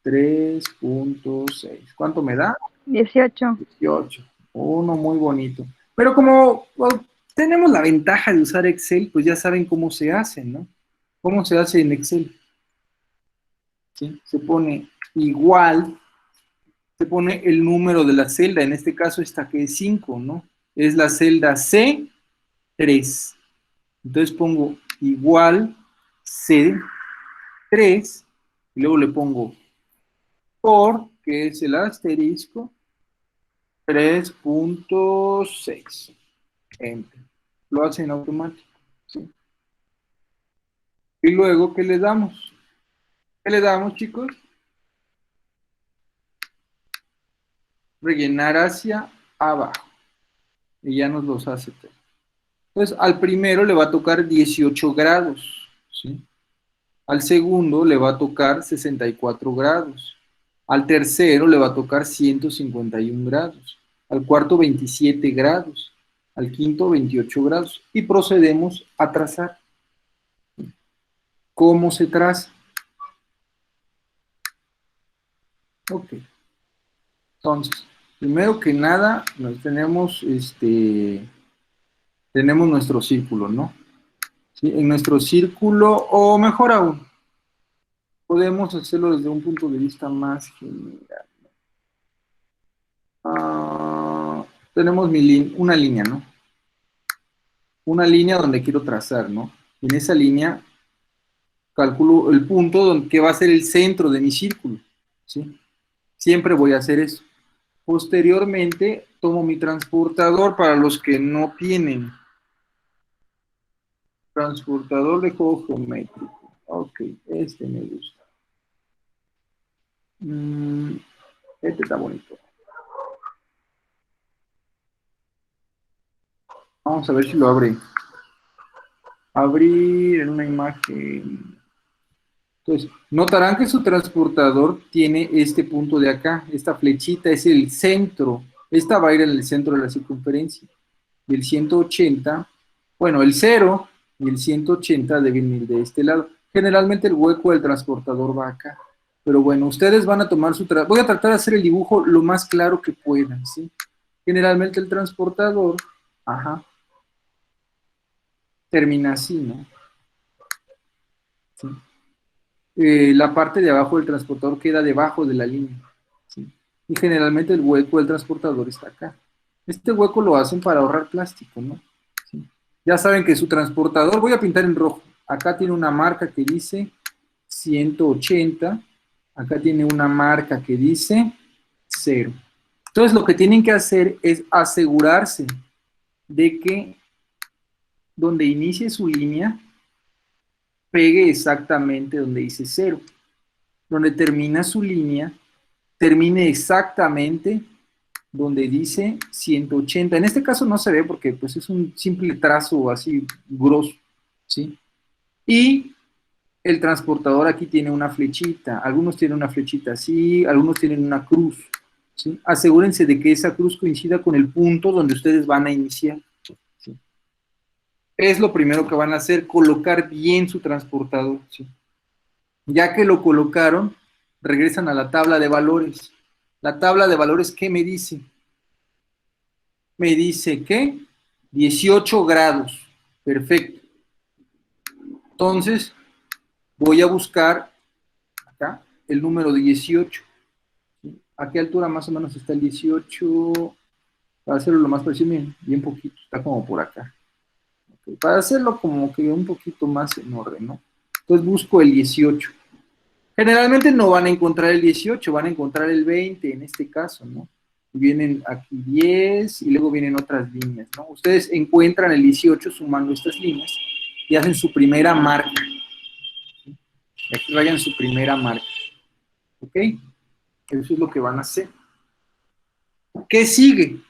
3.6. ¿Cuánto me da? 18. 18. Uno muy bonito. Pero como tenemos la ventaja de usar Excel, pues ya saben cómo se hace, ¿no? ¿Cómo se hace en Excel? ¿Sí? Se pone igual, se pone el número de la celda, en este caso esta que es 5, ¿no? Es la celda C3. Entonces pongo igual C3 y luego le pongo por, que es el asterisco, 3.6. Enter. Lo hace en automático. ¿Sí? Y luego, ¿qué le damos? ¿Qué le damos, chicos? Rellenar hacia abajo. Y ya nos los hace todo. Entonces, al primero le va a tocar 18 grados. ¿Sí? Al segundo le va a tocar 64 grados. Al tercero le va a tocar 151 grados. Al cuarto 27 grados. Al quinto 28 grados. Y procedemos a trazar. ¿Cómo se traza? Ok. Entonces, primero que nada, tenemos nuestro círculo, ¿no? ¿Sí? En nuestro círculo, o mejor aún, podemos hacerlo desde un punto de vista más general. Tenemos una línea, ¿no? Una línea donde quiero trazar, ¿no? En esa línea calculo el punto que va a ser el centro de mi círculo, ¿sí? Siempre voy a hacer eso. Posteriormente, tomo mi transportador para los que no tienen transportador de juego geométrico. Ok, este me gusta. Este está bonito. Vamos a ver si lo abre. Abrir en una imagen. Entonces, notarán que su transportador tiene este punto de acá. Esta flechita es el centro. Esta va a ir en el centro de la circunferencia. Y el 180, bueno, el 0 y el 180 deben ir de este lado. Generalmente el hueco del transportador va acá. Pero bueno, ustedes van a tomar voy a tratar de hacer el dibujo lo más claro que puedan, ¿sí? Generalmente el transportador, ajá, termina así, ¿no? ¿Sí? La parte de abajo del transportador queda debajo de la línea, ¿sí? Y generalmente el hueco del transportador está acá. Este hueco lo hacen para ahorrar plástico, ¿no? ¿Sí? Ya saben que su transportador, voy a pintar en rojo, acá tiene una marca que dice 180, acá tiene una marca que dice 0. Entonces lo que tienen que hacer es asegurarse de que donde inicie su línea pegue exactamente donde dice 0. Donde termina su línea, termine exactamente donde dice 180. En este caso no se ve porque pues es un simple trazo así grosso, ¿sí? Y el transportador aquí tiene una flechita. Algunos tienen una flechita así, algunos tienen una cruz, ¿sí? Asegúrense de que esa cruz coincida con el punto donde ustedes van a iniciar, ¿sí? Es lo primero que van a hacer, colocar bien su transportador, ¿sí? Ya que lo colocaron, regresan a la tabla de valores. La tabla de valores, ¿qué me dice? Me dice que 18 grados. Perfecto. Entonces, voy a buscar acá el número 18. ¿A qué altura más o menos está el 18? Para hacerlo lo más parecido, bien poquito, está como por acá. Okay. Para hacerlo como que un poquito más en orden, ¿no? Entonces busco el 18. Generalmente no van a encontrar el 18, van a encontrar el 20 en este caso, ¿no? Vienen aquí 10 y luego vienen otras líneas, ¿no? Ustedes encuentran el 18 sumando estas líneas y hacen su primera marca. Y aquí vayan su primera marca. ¿Ok? Eso es lo que van a hacer. ¿Qué sigue?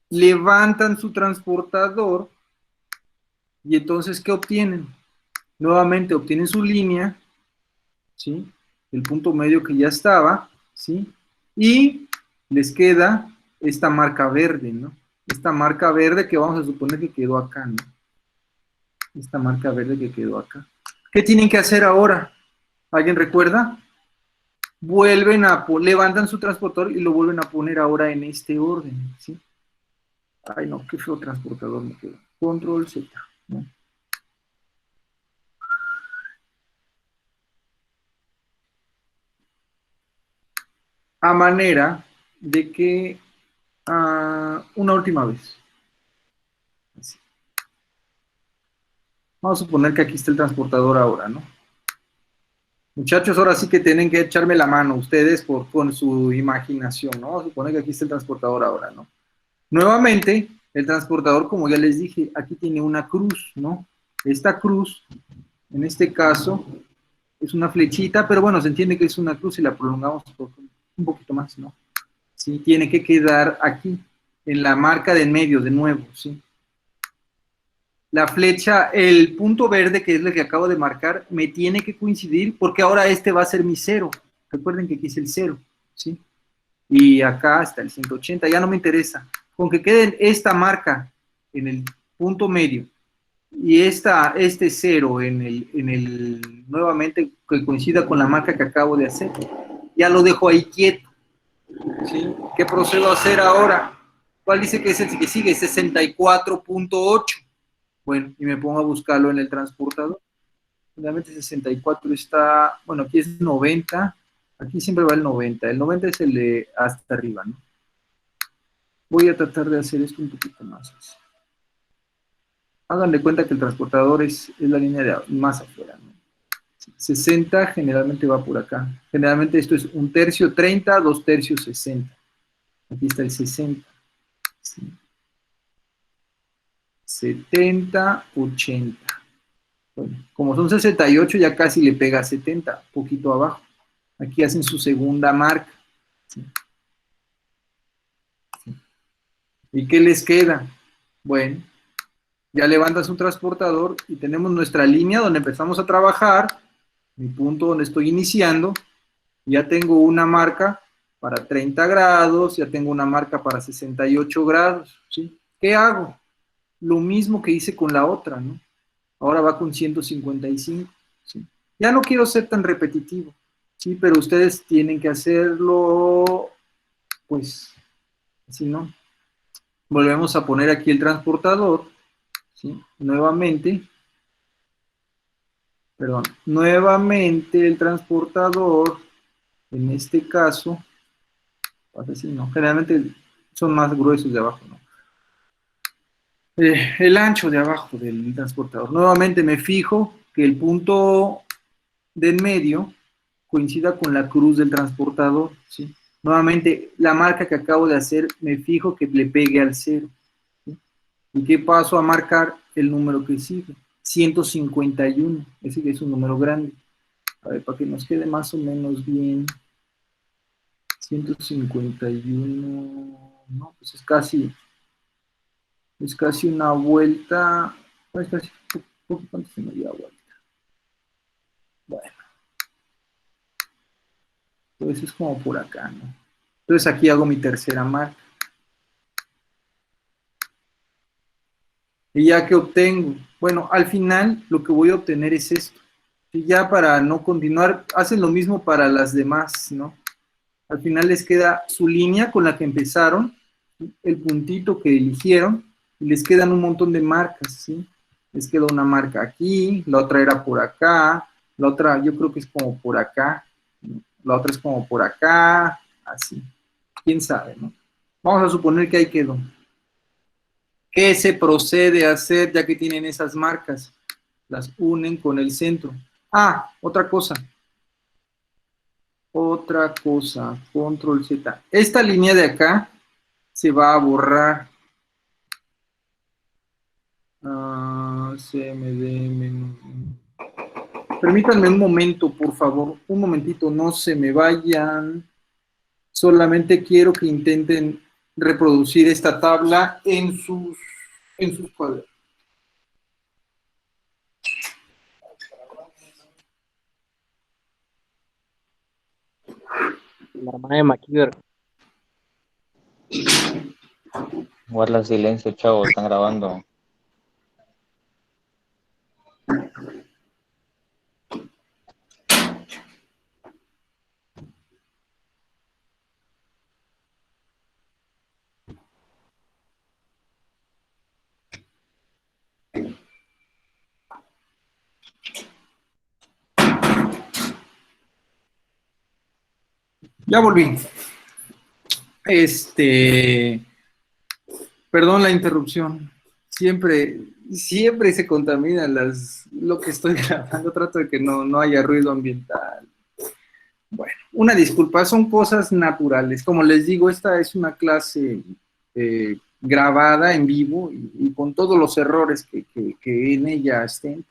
Levantan su transportador y entonces, ¿qué obtienen? Nuevamente obtienen su línea, ¿sí? El punto medio que ya estaba, ¿sí? Y les queda esta marca verde, ¿no? Esta marca verde que vamos a suponer que quedó acá, ¿no? Esta marca verde que quedó acá. ¿Qué tienen que hacer ahora? ¿Alguien recuerda? Levantan su transportador y lo vuelven a poner ahora en este orden, ¿sí? Ay, no, qué feo transportador me quedó. Control Z, ¿no? A manera de que una última vez. Así. Vamos a suponer que aquí está el transportador ahora, ¿no? Muchachos, ahora sí que tienen que echarme la mano ustedes con su imaginación, ¿no? Vamos a suponer que aquí está el transportador ahora, ¿no? Nuevamente, el transportador, como ya les dije, aquí tiene una cruz, ¿no? Esta cruz, en este caso, es una flechita, pero bueno, se entiende que es una cruz y la prolongamos un poquito más, ¿no? Sí, tiene que quedar aquí, en la marca de en medio, de nuevo, ¿sí? La flecha, el punto verde, que es el que acabo de marcar, me tiene que coincidir porque ahora este va a ser mi 0. Recuerden que aquí es el 0, ¿sí? Y acá está el 180, ya no me interesa. Con que quede esta marca en el punto medio y este 0 nuevamente que coincida con la marca que acabo de hacer, ya lo dejo ahí quieto, ¿sí? ¿Qué procedo a hacer ahora? ¿Cuál dice que es el que sigue? 64.8. Bueno, y me pongo a buscarlo en el transportador. Realmente 64 está, bueno, aquí es 90, aquí siempre va el 90. El 90 es el de hasta arriba, ¿no? Voy a tratar de hacer esto un poquito más así. Hagan de cuenta que el transportador es la línea de más afuera, ¿no? 60 generalmente va por acá. Generalmente esto es 1/3 30, 2/3 60. Aquí está el 60. ¿Sí? 70, 80. Bueno, como son 68, ya casi le pega a 70, poquito abajo. Aquí hacen su segunda marca. ¿Sí? ¿Y qué les queda? Bueno, ya levantas un transportador y tenemos nuestra línea donde empezamos a trabajar, mi punto donde estoy iniciando, ya tengo una marca para 30 grados, ya tengo una marca para 68 grados, ¿sí? ¿Qué hago? Lo mismo que hice con la otra, ¿no? Ahora va con 155, ¿sí? Ya no quiero ser tan repetitivo, ¿sí? Pero ustedes tienen que hacerlo, pues, si no. Volvemos a poner aquí el transportador, ¿sí? Nuevamente el transportador, en este caso, así, ¿no? Generalmente son más gruesos de abajo, ¿no? El ancho de abajo del transportador. Nuevamente me fijo que el punto de en medio coincida con la cruz del transportador, ¿sí? Nuevamente, la marca que acabo de hacer, me fijo que le pegue al 0, ¿sí? ¿Y qué paso a marcar? El número que sigue, 151, ese es un número grande. A ver, para que nos quede más o menos bien, 151, no, pues es casi una vuelta, es casi, ¿cuánto se me dio vuelta? Bueno, entonces es como por acá, ¿no? Entonces aquí hago mi tercera marca. ¿Y ya que obtengo? Bueno, al final lo que voy a obtener es esto. Y ya para no continuar, hacen lo mismo para las demás, ¿no? Al final les queda su línea con la que empezaron, el puntito que eligieron, y les quedan un montón de marcas, ¿sí? Les queda una marca aquí, la otra era por acá, la otra yo creo que es como por acá, ¿no? La otra es como por acá, así. ¿Quién sabe, no? Vamos a suponer que ahí quedó. ¿Qué se procede a hacer ya que tienen esas marcas? Las unen con el centro. Ah, otra cosa, control Z. Esta línea de acá se va a borrar. CMD. Permítanme un momento, por favor. Un momentito, no se me vayan. Solamente quiero que intenten reproducir esta tabla en sus cuadros. La hermana de MacGyver. Guarda silencio, chavo, están grabando. Ya volví. Perdón la interrupción. Siempre se contaminan lo que estoy grabando. Trato de que no haya ruido ambiental. Bueno, una disculpa, son cosas naturales. Como les digo, esta es una clase grabada en vivo y con todos los errores que en ella estén,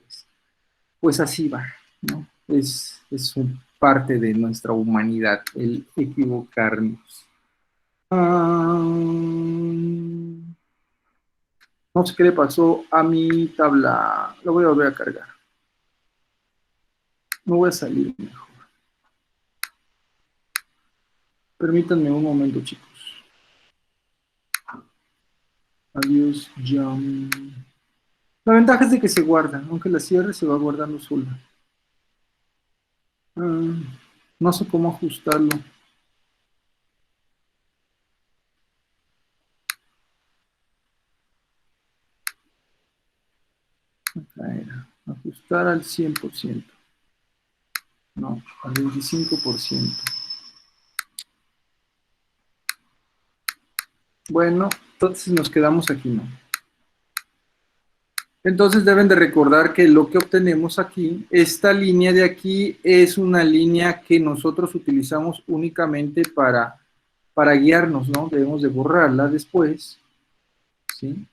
pues así va, ¿no? Es parte de nuestra humanidad el equivocarnos. No sé qué le pasó a mi tabla. Lo voy a volver a cargar. Me voy a salir mejor. Permítanme un momento, chicos. Adiós, John. La ventaja es de que se guarda, aunque la cierre se va guardando sola. No sé cómo ajustarlo. Acá era, ajustar al 100%. No, al 25%. Bueno, entonces nos quedamos aquí, ¿no? Entonces deben de recordar que lo que obtenemos aquí, esta línea de aquí es una línea que nosotros utilizamos únicamente para guiarnos, ¿no? Debemos de borrarla después, ¿sí?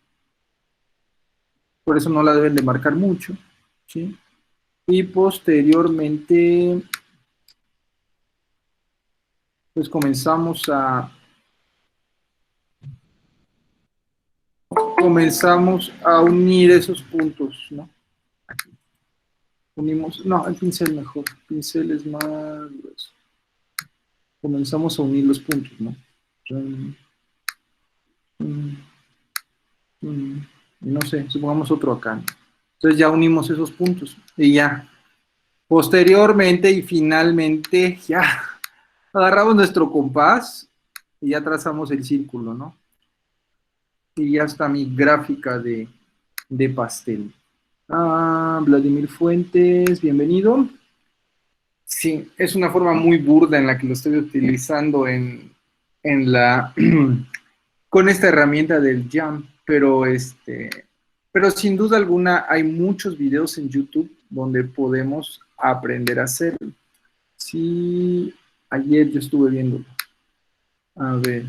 Por eso no la deben de marcar mucho, ¿sí? Y posteriormente, pues comenzamos a unir esos puntos, ¿no? Aquí. Unimos, no, el pincel mejor, el pincel es más grueso. Comenzamos a unir los puntos, ¿no? No sé, supongamos otro acá, ¿no? Entonces ya unimos esos puntos y ya. Posteriormente y finalmente ya agarramos nuestro compás y ya trazamos el círculo, ¿no? Y ya está mi gráfica de pastel. Vladimir Fuentes, bienvenido. Sí, es una forma muy burda en la que lo estoy utilizando con esta herramienta del Jump, pero sin duda alguna hay muchos videos en YouTube donde podemos aprender a hacerlo. Sí, ayer yo estuve viendo. A ver,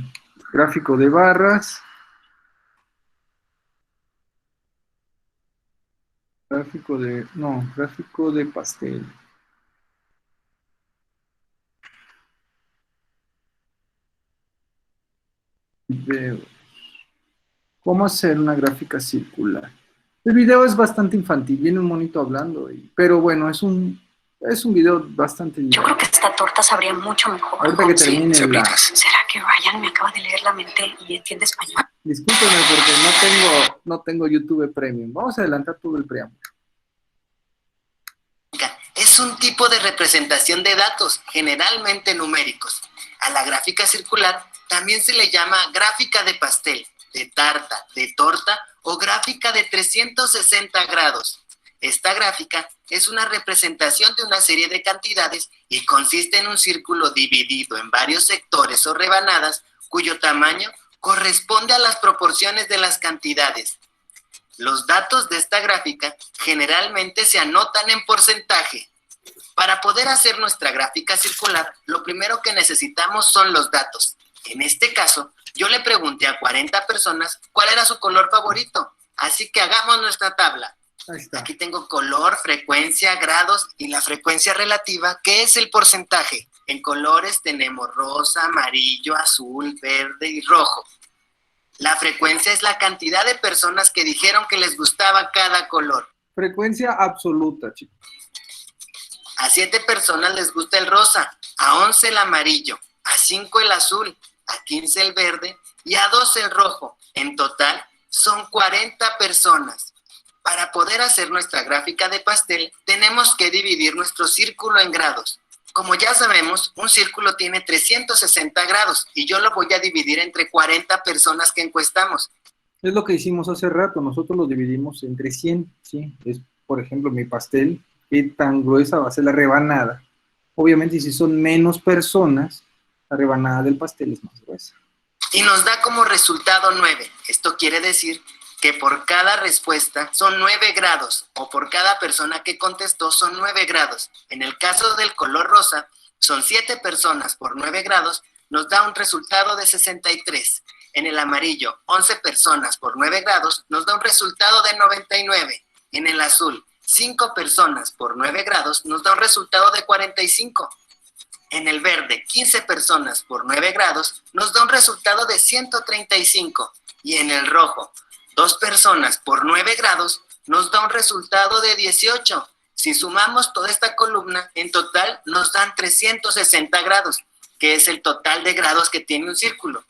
gráfico de barras. Gráfico de pastel. Video. ¿Cómo hacer una gráfica circular? El video es bastante infantil, viene un monito hablando, pero bueno, es un video bastante Yo creo que esta torta sabría mucho mejor. Ahorita que termine ¿Será que Ryan me acaba de leer la mente y entiende español? Discúlpeme porque no tengo YouTube Premium. Vamos a adelantar todo el preámbulo. Es un tipo de representación de datos, generalmente numéricos. A la gráfica circular también se le llama gráfica de pastel, de tarta, de torta o gráfica de 360 grados. Esta gráfica es una representación de una serie de cantidades y consiste en un círculo dividido en varios sectores o rebanadas cuyo tamaño corresponde a las proporciones de las cantidades. Los datos de esta gráfica generalmente se anotan en porcentaje. Para poder hacer nuestra gráfica circular, lo primero que necesitamos son los datos. En este caso, yo le pregunté a 40 personas cuál era su color favorito. Así que hagamos nuestra tabla. Aquí tengo color, frecuencia, grados y la frecuencia relativa, que es el porcentaje. En colores tenemos rosa, amarillo, azul, verde y rojo. La frecuencia es la cantidad de personas que dijeron que les gustaba cada color. Frecuencia absoluta, chicos. A 7 personas les gusta el rosa, a 11 el amarillo, a 5 el azul, a 15 el verde y a 12 el rojo. En total son 40 personas. Para poder hacer nuestra gráfica de pastel, tenemos que dividir nuestro círculo en grados. Como ya sabemos, un círculo tiene 360 grados y yo lo voy a dividir entre 40 personas que encuestamos. Es lo que hicimos hace rato, nosotros lo dividimos entre 100, ¿sí? Es, por ejemplo, mi pastel, qué tan gruesa va a ser la rebanada. Obviamente, si son menos personas, la rebanada del pastel es más gruesa. Y nos da como resultado 9. Esto quiere decir que por cada respuesta son 9 grados, o por cada persona que contestó son 9 grados. En el caso del color rosa, son 7 personas por 9 grados, nos da un resultado de 63. En el amarillo, 11 personas por 9 grados, nos da un resultado de 99. En el azul, 5 personas por 9 grados, nos da un resultado de 45. En el verde, 15 personas por 9 grados, nos da un resultado de 135. Y en el rojo, 2 personas por 9 grados, nos da un resultado de 18. Si sumamos toda esta columna, en total nos dan 360 grados, que es el total de grados que tiene un círculo.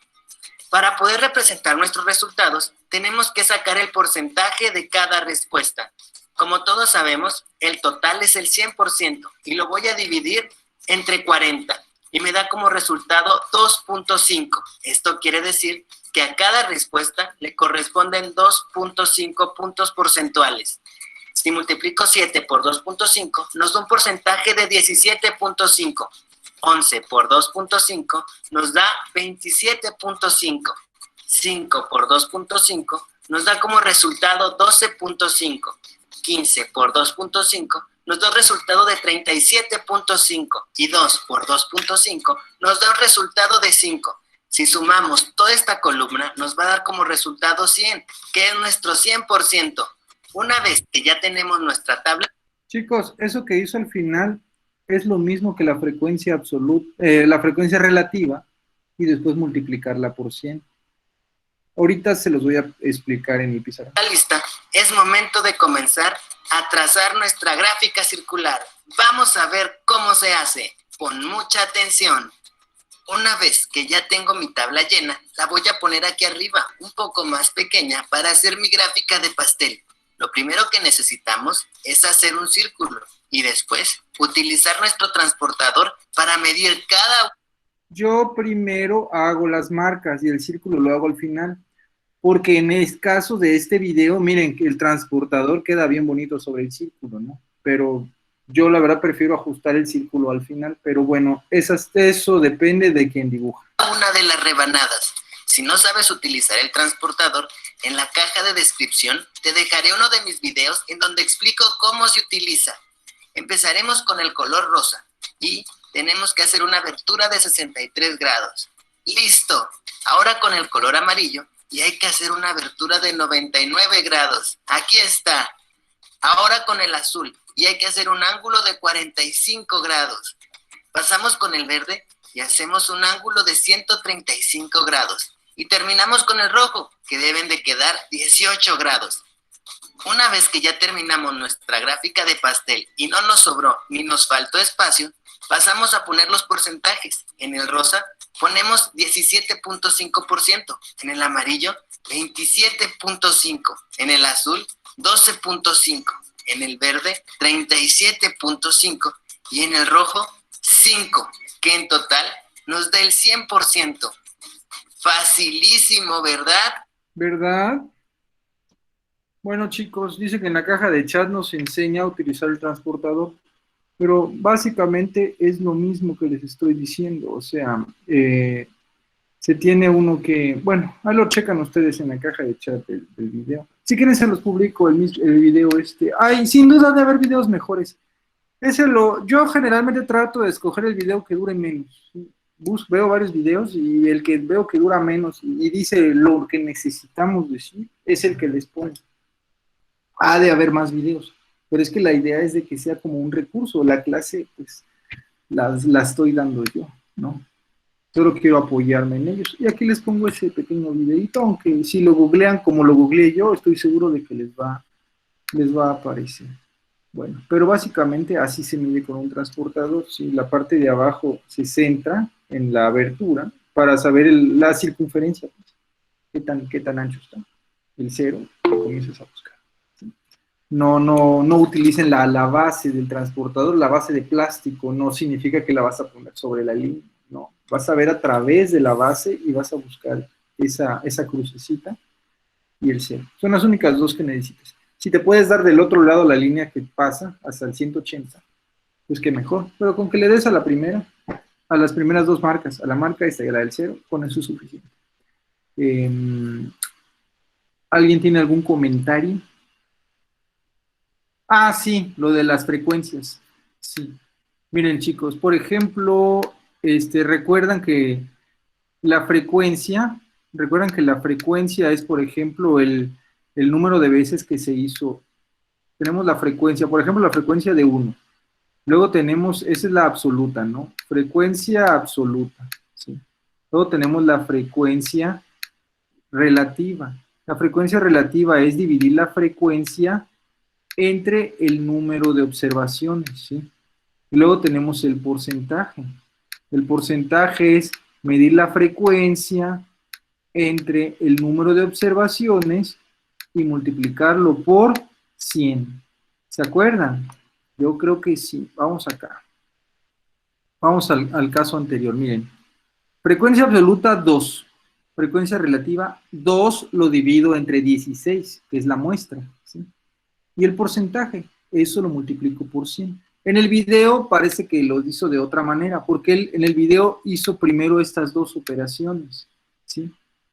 Para poder representar nuestros resultados, tenemos que sacar el porcentaje de cada respuesta. Como todos sabemos, el total es el 100% y lo voy a dividir entre 40 y me da como resultado 2.5. Esto quiere decir que a cada respuesta le corresponden 2.5 puntos porcentuales. Si multiplico 7 por 2.5, nos da un porcentaje de 17.5. 11 por 2.5 nos da 27.5. 5 por 2.5 nos da como resultado 12.5. 15 por 2.5 nos da un resultado de 37.5. Y 2 por 2.5 nos da un resultado de 5. Si sumamos toda esta columna, nos va a dar como resultado 100, que es nuestro 100%. Una vez que ya tenemos nuestra tabla... Chicos, eso que hizo al final es lo mismo que la frecuencia absoluta, la frecuencia relativa, y después multiplicarla por 100. Ahorita se los voy a explicar en mi pizarra. Lista, es momento de comenzar a trazar nuestra gráfica circular. Vamos a ver cómo se hace. Pon mucha atención. Una vez que ya tengo mi tabla llena, la voy a poner aquí arriba, un poco más pequeña, para hacer mi gráfica de pastel. Lo primero que necesitamos es hacer un círculo y después utilizar nuestro transportador para medir cada... Yo primero hago las marcas y el círculo lo hago al final, porque en el caso de este video, miren que el transportador queda bien bonito sobre el círculo, ¿no? Pero yo la verdad prefiero ajustar el círculo al final, pero bueno, eso depende de quien dibuja. Una de las rebanadas. Si no sabes utilizar el transportador, en la caja de descripción te dejaré uno de mis videos en donde explico cómo se utiliza. Empezaremos con el color rosa y tenemos que hacer una abertura de 63 grados. ¡Listo! Ahora con el color amarillo y hay que hacer una abertura de 99 grados. ¡Aquí está! Ahora con el azul y hay que hacer un ángulo de 45 grados. Pasamos con el verde y hacemos un ángulo de 135 grados. Y terminamos con el rojo, que deben de quedar 18 grados. Una vez que ya terminamos nuestra gráfica de pastel y no nos sobró ni nos faltó espacio, pasamos a poner los porcentajes. En el rosa ponemos 17.5%, en el amarillo 27.5%, en el azul 12.5%, en el verde 37.5% y en el rojo 5%, que en total nos da el 100%. Facilísimo, ¿verdad? ¿Verdad? Bueno, chicos, dice que en la caja de chat nos enseña a utilizar el transportador, pero básicamente es lo mismo que les estoy diciendo, o sea, se tiene uno que, bueno, ahí lo checan ustedes en la caja de chat del video. Si quieren se los publico el video Ay, sin duda de haber videos mejores. Yo generalmente trato de escoger el video que dure menos, ¿sí? Veo varios videos y el que veo que dura menos y dice lo que necesitamos decir es el que les pongo. Ha de haber más videos, pero es que la idea es de que sea como un recurso. La clase, pues, la estoy dando yo, ¿no? Solo quiero apoyarme en ellos. Y aquí les pongo ese pequeño videito, aunque si lo googlean como lo googleé yo, estoy seguro de que les va a aparecer. Bueno, pero básicamente así se mide con un transportador. Si la parte de abajo se centra en la abertura para saber la circunferencia, pues, qué tan ancho está. El cero, lo comienzas a buscar. ¿Sí? No utilicen la base del transportador, la base de plástico, no significa que la vas a poner sobre la línea, no. Vas a ver a través de la base y vas a buscar esa crucecita y el cero. Son las únicas dos que necesitas. Si te puedes dar del otro lado la línea que pasa hasta el 180, pues que mejor. Pero con que le des a la primera, a las primeras dos marcas, a la marca esta y a la del cero, con eso es suficiente. ¿Alguien tiene algún comentario? Ah, sí, lo de las frecuencias. Sí. Miren, chicos, por ejemplo, recuerdan que la frecuencia es, por ejemplo, el número de veces que se hizo. Tenemos la frecuencia, por ejemplo, la frecuencia de 1. Luego tenemos, esa es la absoluta, ¿no? Frecuencia absoluta, ¿sí? Luego tenemos la frecuencia relativa. La frecuencia relativa es dividir la frecuencia entre el número de observaciones, ¿sí? Y luego tenemos el porcentaje. El porcentaje es medir la frecuencia entre el número de observaciones y multiplicarlo por 100. ¿Se acuerdan? Yo creo que sí. Vamos acá. Vamos al caso anterior. Miren. Frecuencia absoluta 2. Frecuencia relativa 2 lo divido entre 16, que es la muestra. ¿Sí? Y el porcentaje, eso lo multiplico por 100. En el video parece que lo hizo de otra manera, porque él en el video hizo primero estas dos operaciones. ¿Sí?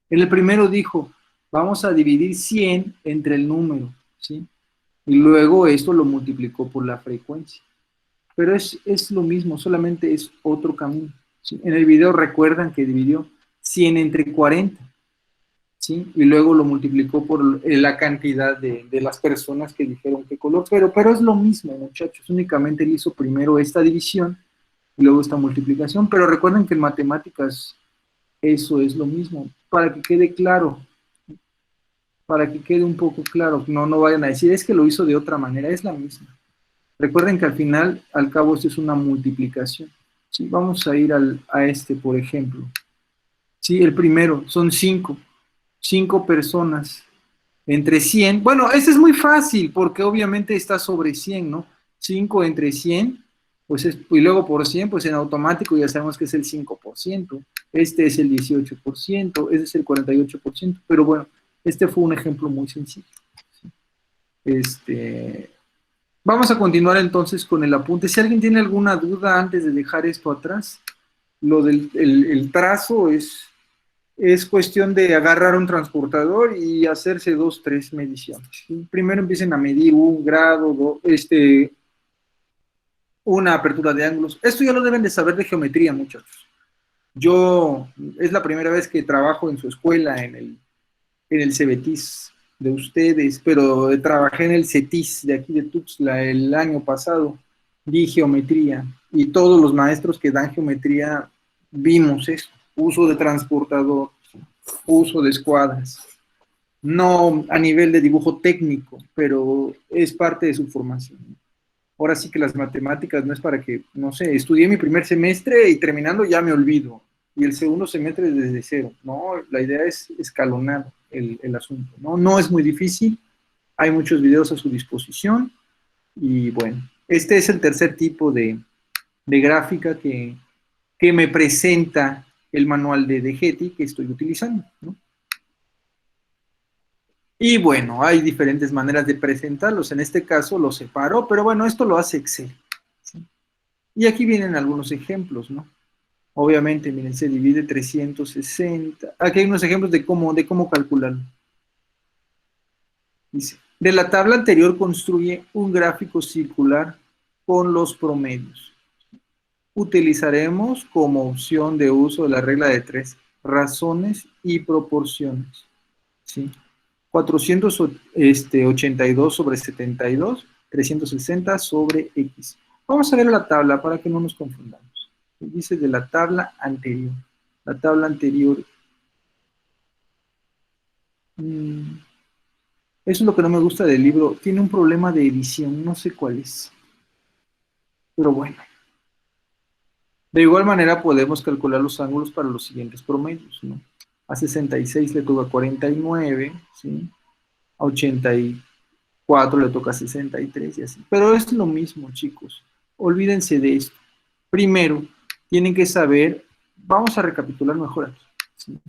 En el primero dijo, vamos a dividir 100 entre el número. ¿Sí? Y luego esto lo multiplicó por la frecuencia. Pero es lo mismo, solamente es otro camino. ¿Sí? En el video recuerdan que dividió 100 entre 40. ¿Sí? Y luego lo multiplicó por la cantidad de las personas que dijeron qué color. Pero es lo mismo, muchachos. Únicamente él hizo primero esta división y luego esta multiplicación. Pero recuerden que en matemáticas eso es lo mismo. Para que quede claro, para que quede un poco claro, no vayan a decir, es que lo hizo de otra manera, es la misma. Recuerden que al final, al cabo, esto es una multiplicación. ¿Sí? Vamos a ir a este, por ejemplo. ¿Sí? El primero, son 5. 5 personas entre 100. Bueno, este es muy fácil, porque obviamente está sobre 100, ¿no? 5 entre 100, pues y luego por 100, pues en automático ya sabemos que es el 5%. Este es el 18%, este es el 48%. Pero bueno, este fue un ejemplo muy sencillo. Vamos a continuar entonces con el apunte. Si alguien tiene alguna duda antes de dejar esto atrás, lo del el trazo es cuestión de agarrar un transportador y hacerse 2, 3 mediciones. Primero empiecen a medir un grado, una apertura de ángulos. Esto ya lo deben de saber de geometría, muchachos. Es la primera vez que trabajo en su escuela, en el CEBETIS de ustedes, pero trabajé en el CETIS de aquí de Tuxtla el año pasado, di geometría, y todos los maestros que dan geometría vimos eso, uso de transportador, uso de escuadras, no a nivel de dibujo técnico, pero es parte de su formación. Ahora sí que las matemáticas no es para que, no sé, estudié mi primer semestre y terminando ya me olvido, y el segundo semestre desde cero, ¿no? La idea es escalonar el asunto, ¿no? No es muy difícil, hay muchos videos a su disposición, y bueno, este es el tercer tipo de gráfica que me presenta el manual de Getty que estoy utilizando, ¿no? Y bueno, hay diferentes maneras de presentarlos, en este caso los separo, pero bueno, esto lo hace Excel, ¿sí? Y aquí vienen algunos ejemplos, ¿no? Obviamente, miren, se divide 360. Aquí hay unos ejemplos de cómo calcularlo. Dice, de la tabla anterior construye un gráfico circular con los promedios. Utilizaremos como opción de uso de la regla de 3, razones y proporciones. ¿Sí? 482 sobre 72, 360 sobre X. Vamos a ver la tabla para que no nos confundamos. Dice de la tabla anterior. La tabla anterior. Eso es lo que no me gusta del libro. Tiene un problema de edición, no sé cuál es. Pero bueno. De igual manera podemos calcular los ángulos para los siguientes promedios, ¿no? A 66 le toca 49, ¿sí? A 84 le toca 63 y así. Pero es lo mismo, chicos. Olvídense de esto. Primero, tienen que saber, vamos a recapitular mejor aquí, ¿sí?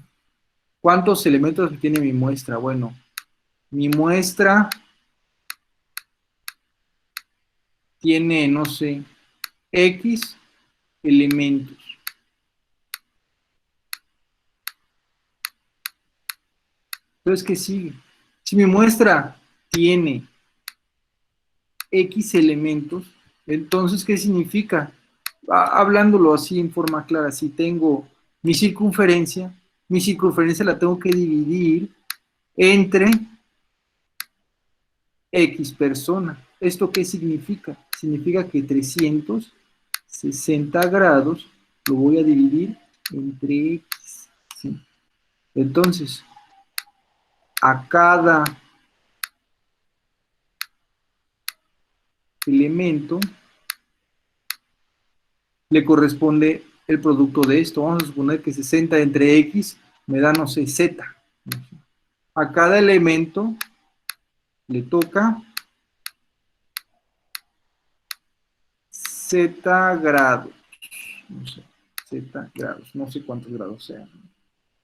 ¿Cuántos elementos tiene mi muestra? Bueno, mi muestra tiene, no sé, X elementos. Entonces, ¿qué sigue? Si mi muestra tiene X elementos, entonces, ¿qué significa? Hablándolo así en forma clara, si tengo mi circunferencia la tengo que dividir entre X persona. ¿Esto qué significa? Significa que 360 grados lo voy a dividir entre X. ¿Sí? Entonces, a cada elemento le corresponde el producto de esto. Vamos a suponer que 60 entre X me da, no sé, Z. A cada elemento le toca Z grados, no sé, Z grados, no sé cuántos grados sean.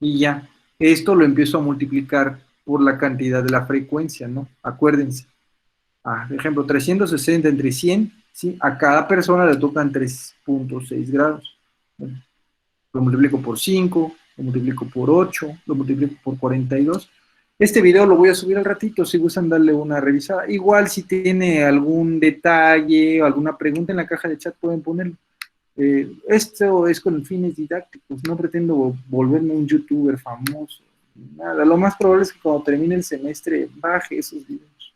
Y ya, esto lo empiezo a multiplicar por la cantidad de la frecuencia, ¿no? Acuérdense. Por ejemplo, 360 entre 100, ¿sí? A cada persona le tocan 3.6 grados. Bueno, lo multiplico por 5, lo multiplico por 8, lo multiplico por 42. Este video lo voy a subir al ratito, si gustan darle una revisada. Igual si tiene algún detalle o alguna pregunta en la caja de chat pueden ponerlo. Esto es con fines didácticos, no pretendo volverme un youtuber famoso, nada. Lo más probable es que cuando termine el semestre baje esos videos.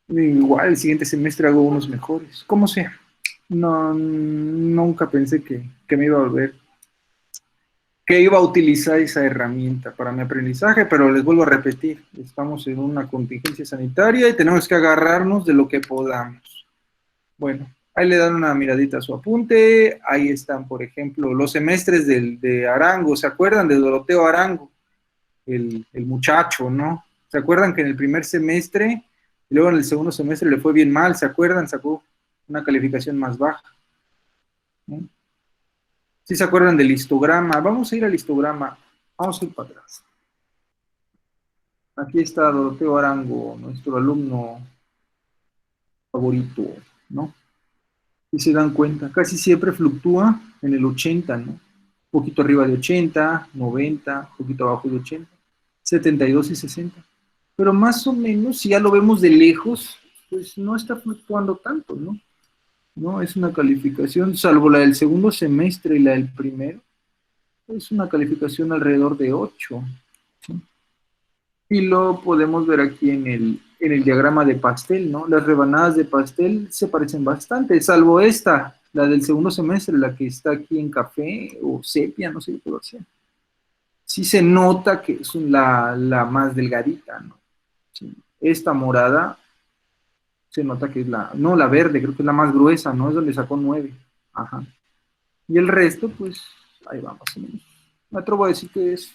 Igual el siguiente semestre hago unos mejores, como sea. No, nunca pensé que me iba a volver, que iba a utilizar esa herramienta para mi aprendizaje, pero les vuelvo a repetir, estamos en una contingencia sanitaria y tenemos que agarrarnos de lo que podamos. Bueno, ahí le dan una miradita a su apunte, ahí están, por ejemplo, los semestres de Arango, ¿se acuerdan de Doroteo Arango? El muchacho, ¿no? ¿Se acuerdan que en el primer semestre, y luego en el segundo semestre le fue bien mal, ¿se acuerdan? Sacó una calificación más baja, ¿no? ¿Sí se acuerdan del histograma? Vamos a ir al histograma, vamos a ir para atrás. Aquí está Doroteo Arango, nuestro alumno favorito, ¿no? Y se dan cuenta, casi siempre fluctúa en el 80, ¿no? Un poquito arriba de 80, 90, un poquito abajo de 80, 72 y 60. Pero más o menos, si ya lo vemos de lejos, pues no está fluctuando tanto, ¿no? No, es una calificación, salvo la del segundo semestre y la del primero, es una calificación alrededor de 8, ¿sí? Y lo podemos ver aquí en el diagrama de pastel, ¿no? Las rebanadas de pastel se parecen bastante, salvo esta, la del segundo semestre, la que está aquí en café o sepia, no sé qué color sea. Sí se nota que es la más delgadita, ¿no? Sí. Esta morada se nota que es la verde, creo que es la más gruesa, ¿no? Es donde sacó 9. Ajá. Y el resto, pues, ahí va más o menos. Me atrevo a decir que es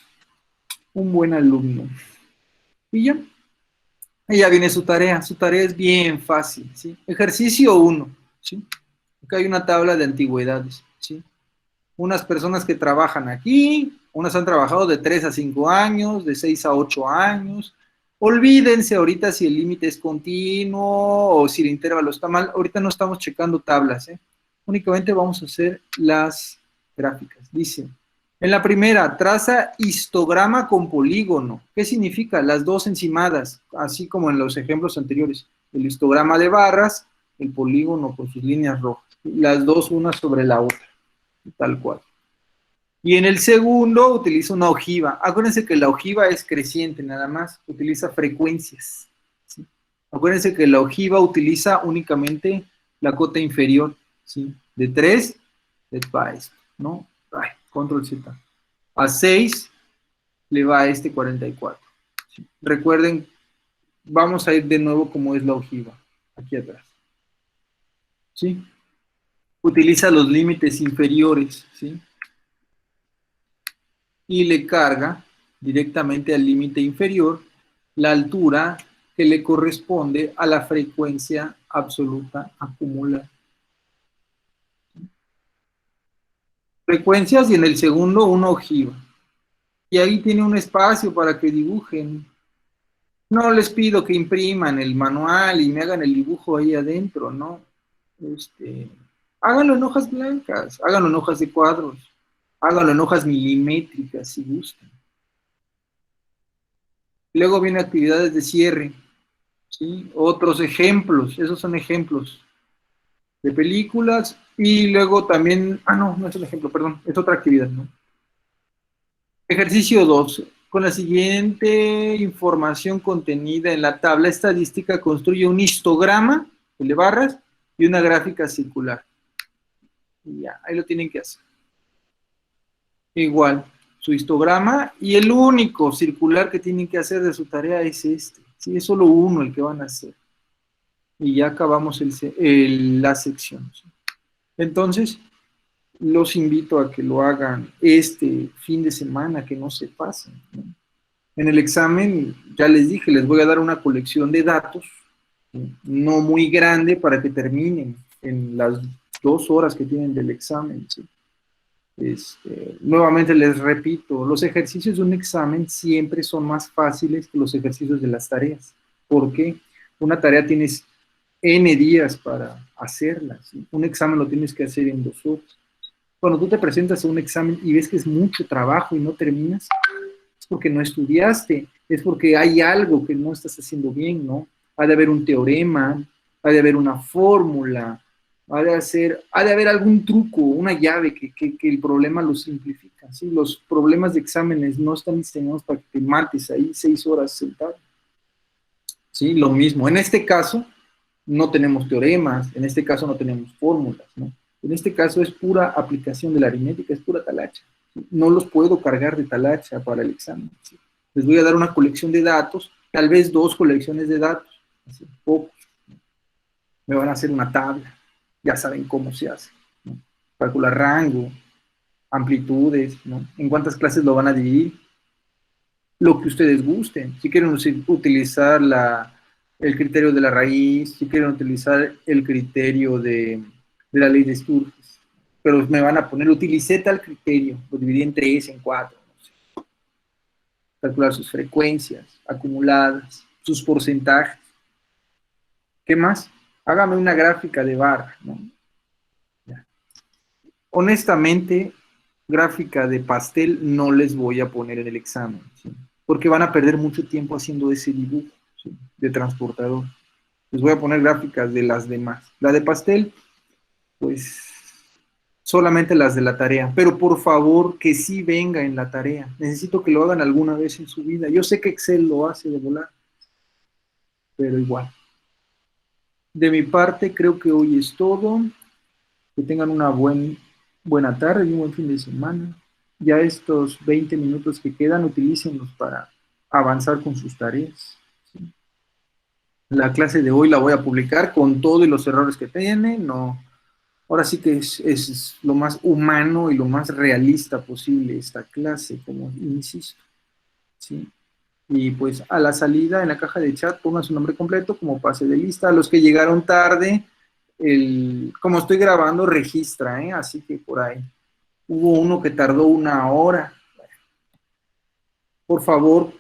un buen alumno. Y ya. Y ya viene su tarea. Su tarea es bien fácil, ¿sí? Ejercicio 1, ¿sí? Acá hay una tabla de antigüedades, ¿sí? Unas personas que trabajan aquí, unas han trabajado de 3 a 5 años, de 6 a 8 años. Olvídense ahorita si el límite es continuo o si el intervalo está mal. Ahorita no estamos checando tablas, ¿eh? Únicamente vamos a hacer las gráficas. Dice, en la primera, traza histograma con polígono. ¿Qué significa? Las dos encimadas, así como en los ejemplos anteriores. El histograma de barras, el polígono con sus líneas rojas. Las dos una sobre la otra, tal cual. Y en el segundo utiliza una ojiva. Acuérdense que la ojiva es creciente nada más, utiliza frecuencias, ¿sí? Acuérdense que la ojiva utiliza únicamente la cota inferior, ¿sí? De 3, le va esto, ¿no? Ay, control Z. A 6 le va a este 44. ¿Sí? Recuerden, vamos a ir de nuevo como es la ojiva, aquí atrás. ¿Sí? Utiliza los límites inferiores, ¿sí? Y le carga directamente al límite inferior la altura que le corresponde a la frecuencia absoluta acumulada. Frecuencias y en el segundo una ojiva. Y ahí tiene un espacio para que dibujen. No les pido que impriman el manual y me hagan el dibujo ahí adentro, ¿no? Háganlo en hojas blancas, háganlo en hojas de cuadros, háganlo en hojas milimétricas si gustan. Luego vienen actividades de cierre, ¿sí? Otros ejemplos, esos son ejemplos de películas. Y luego también, no es un ejemplo, perdón, es otra actividad, ¿no? Ejercicio 2. Con la siguiente información contenida en la tabla estadística, construye un histograma, el de barras, y una gráfica circular. Y ya, ahí lo tienen que hacer. Igual, su histograma, y el único circular que tienen que hacer de su tarea es este. ¿Sí? Es solo uno el que van a hacer. Y ya acabamos la sección, ¿sí? Entonces, los invito a que lo hagan este fin de semana, que no se pasen, ¿no? En el examen, ya les dije, les voy a dar una colección de datos, no muy grande para que terminen en las 2 horas que tienen del examen, ¿sí? Nuevamente les repito, los ejercicios de un examen siempre son más fáciles que los ejercicios de las tareas. ¿Por qué? Una tarea tienes N días para hacerla, ¿sí? Un examen lo tienes que hacer en 2 horas. Cuando tú te presentas a un examen y ves que es mucho trabajo y no terminas, es porque no estudiaste, es porque hay algo que no estás haciendo bien, ¿no? Ha de haber un teorema, ha de haber una fórmula, ha de haber algún truco, una llave que el problema lo simplifica, ¿sí? Los problemas de exámenes no están diseñados para que te mates ahí 6 horas sentado, ¿sí? Lo mismo, en este caso no tenemos teoremas, en este caso no tenemos fórmulas, ¿no? En este caso es pura aplicación de la aritmética, es pura talacha, ¿sí? No los puedo cargar de talacha para el examen, ¿sí? Les voy a dar una colección de datos, tal vez 2 colecciones de datos, así, pocos, ¿no? Me van a hacer una tabla, ya saben cómo se hace, ¿no? Calcular rango, amplitudes, ¿no? En cuántas clases lo van a dividir, lo que ustedes gusten. Si quieren utilizar el criterio de la raíz, si quieren utilizar el criterio de la ley de Sturges, pero me van a poner, utilicé tal criterio, lo dividí en 3, en 4, no sé. Calcular sus frecuencias acumuladas, sus porcentajes. ¿Qué más? Hágame una gráfica de barra, ¿no? Ya. Honestamente, gráfica de pastel no les voy a poner en el examen, ¿sí? Porque van a perder mucho tiempo haciendo ese dibujo, ¿sí? De transportador. Les voy a poner gráficas de las demás. La de pastel, pues solamente las de la tarea, pero por favor que sí venga en la tarea. Necesito que lo hagan alguna vez en su vida. Yo sé que Excel lo hace de volar, pero igual. De mi parte, creo que hoy es todo. Que tengan una buena tarde y un buen fin de semana. Ya estos 20 minutos que quedan, utilícenlos para avanzar con sus tareas, ¿sí? La clase de hoy la voy a publicar con todos los errores que tiene. No, ahora sí que es lo más humano y lo más realista posible esta clase, como insisto, ¿sí? Y pues a la salida en la caja de chat pongan su nombre completo como pase de lista. A los que llegaron tarde, como estoy grabando, registra, ¿eh? Así que por ahí. Hubo uno que tardó 1 hora. Por favor,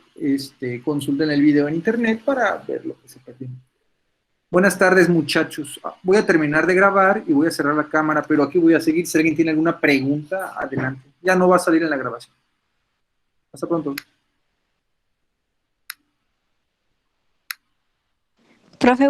consulten el video en internet para ver lo que se perdió. Buenas tardes, muchachos. Voy a terminar de grabar y voy a cerrar la cámara, pero aquí voy a seguir. Si alguien tiene alguna pregunta, adelante. Ya no va a salir en la grabación. Hasta pronto. Profe,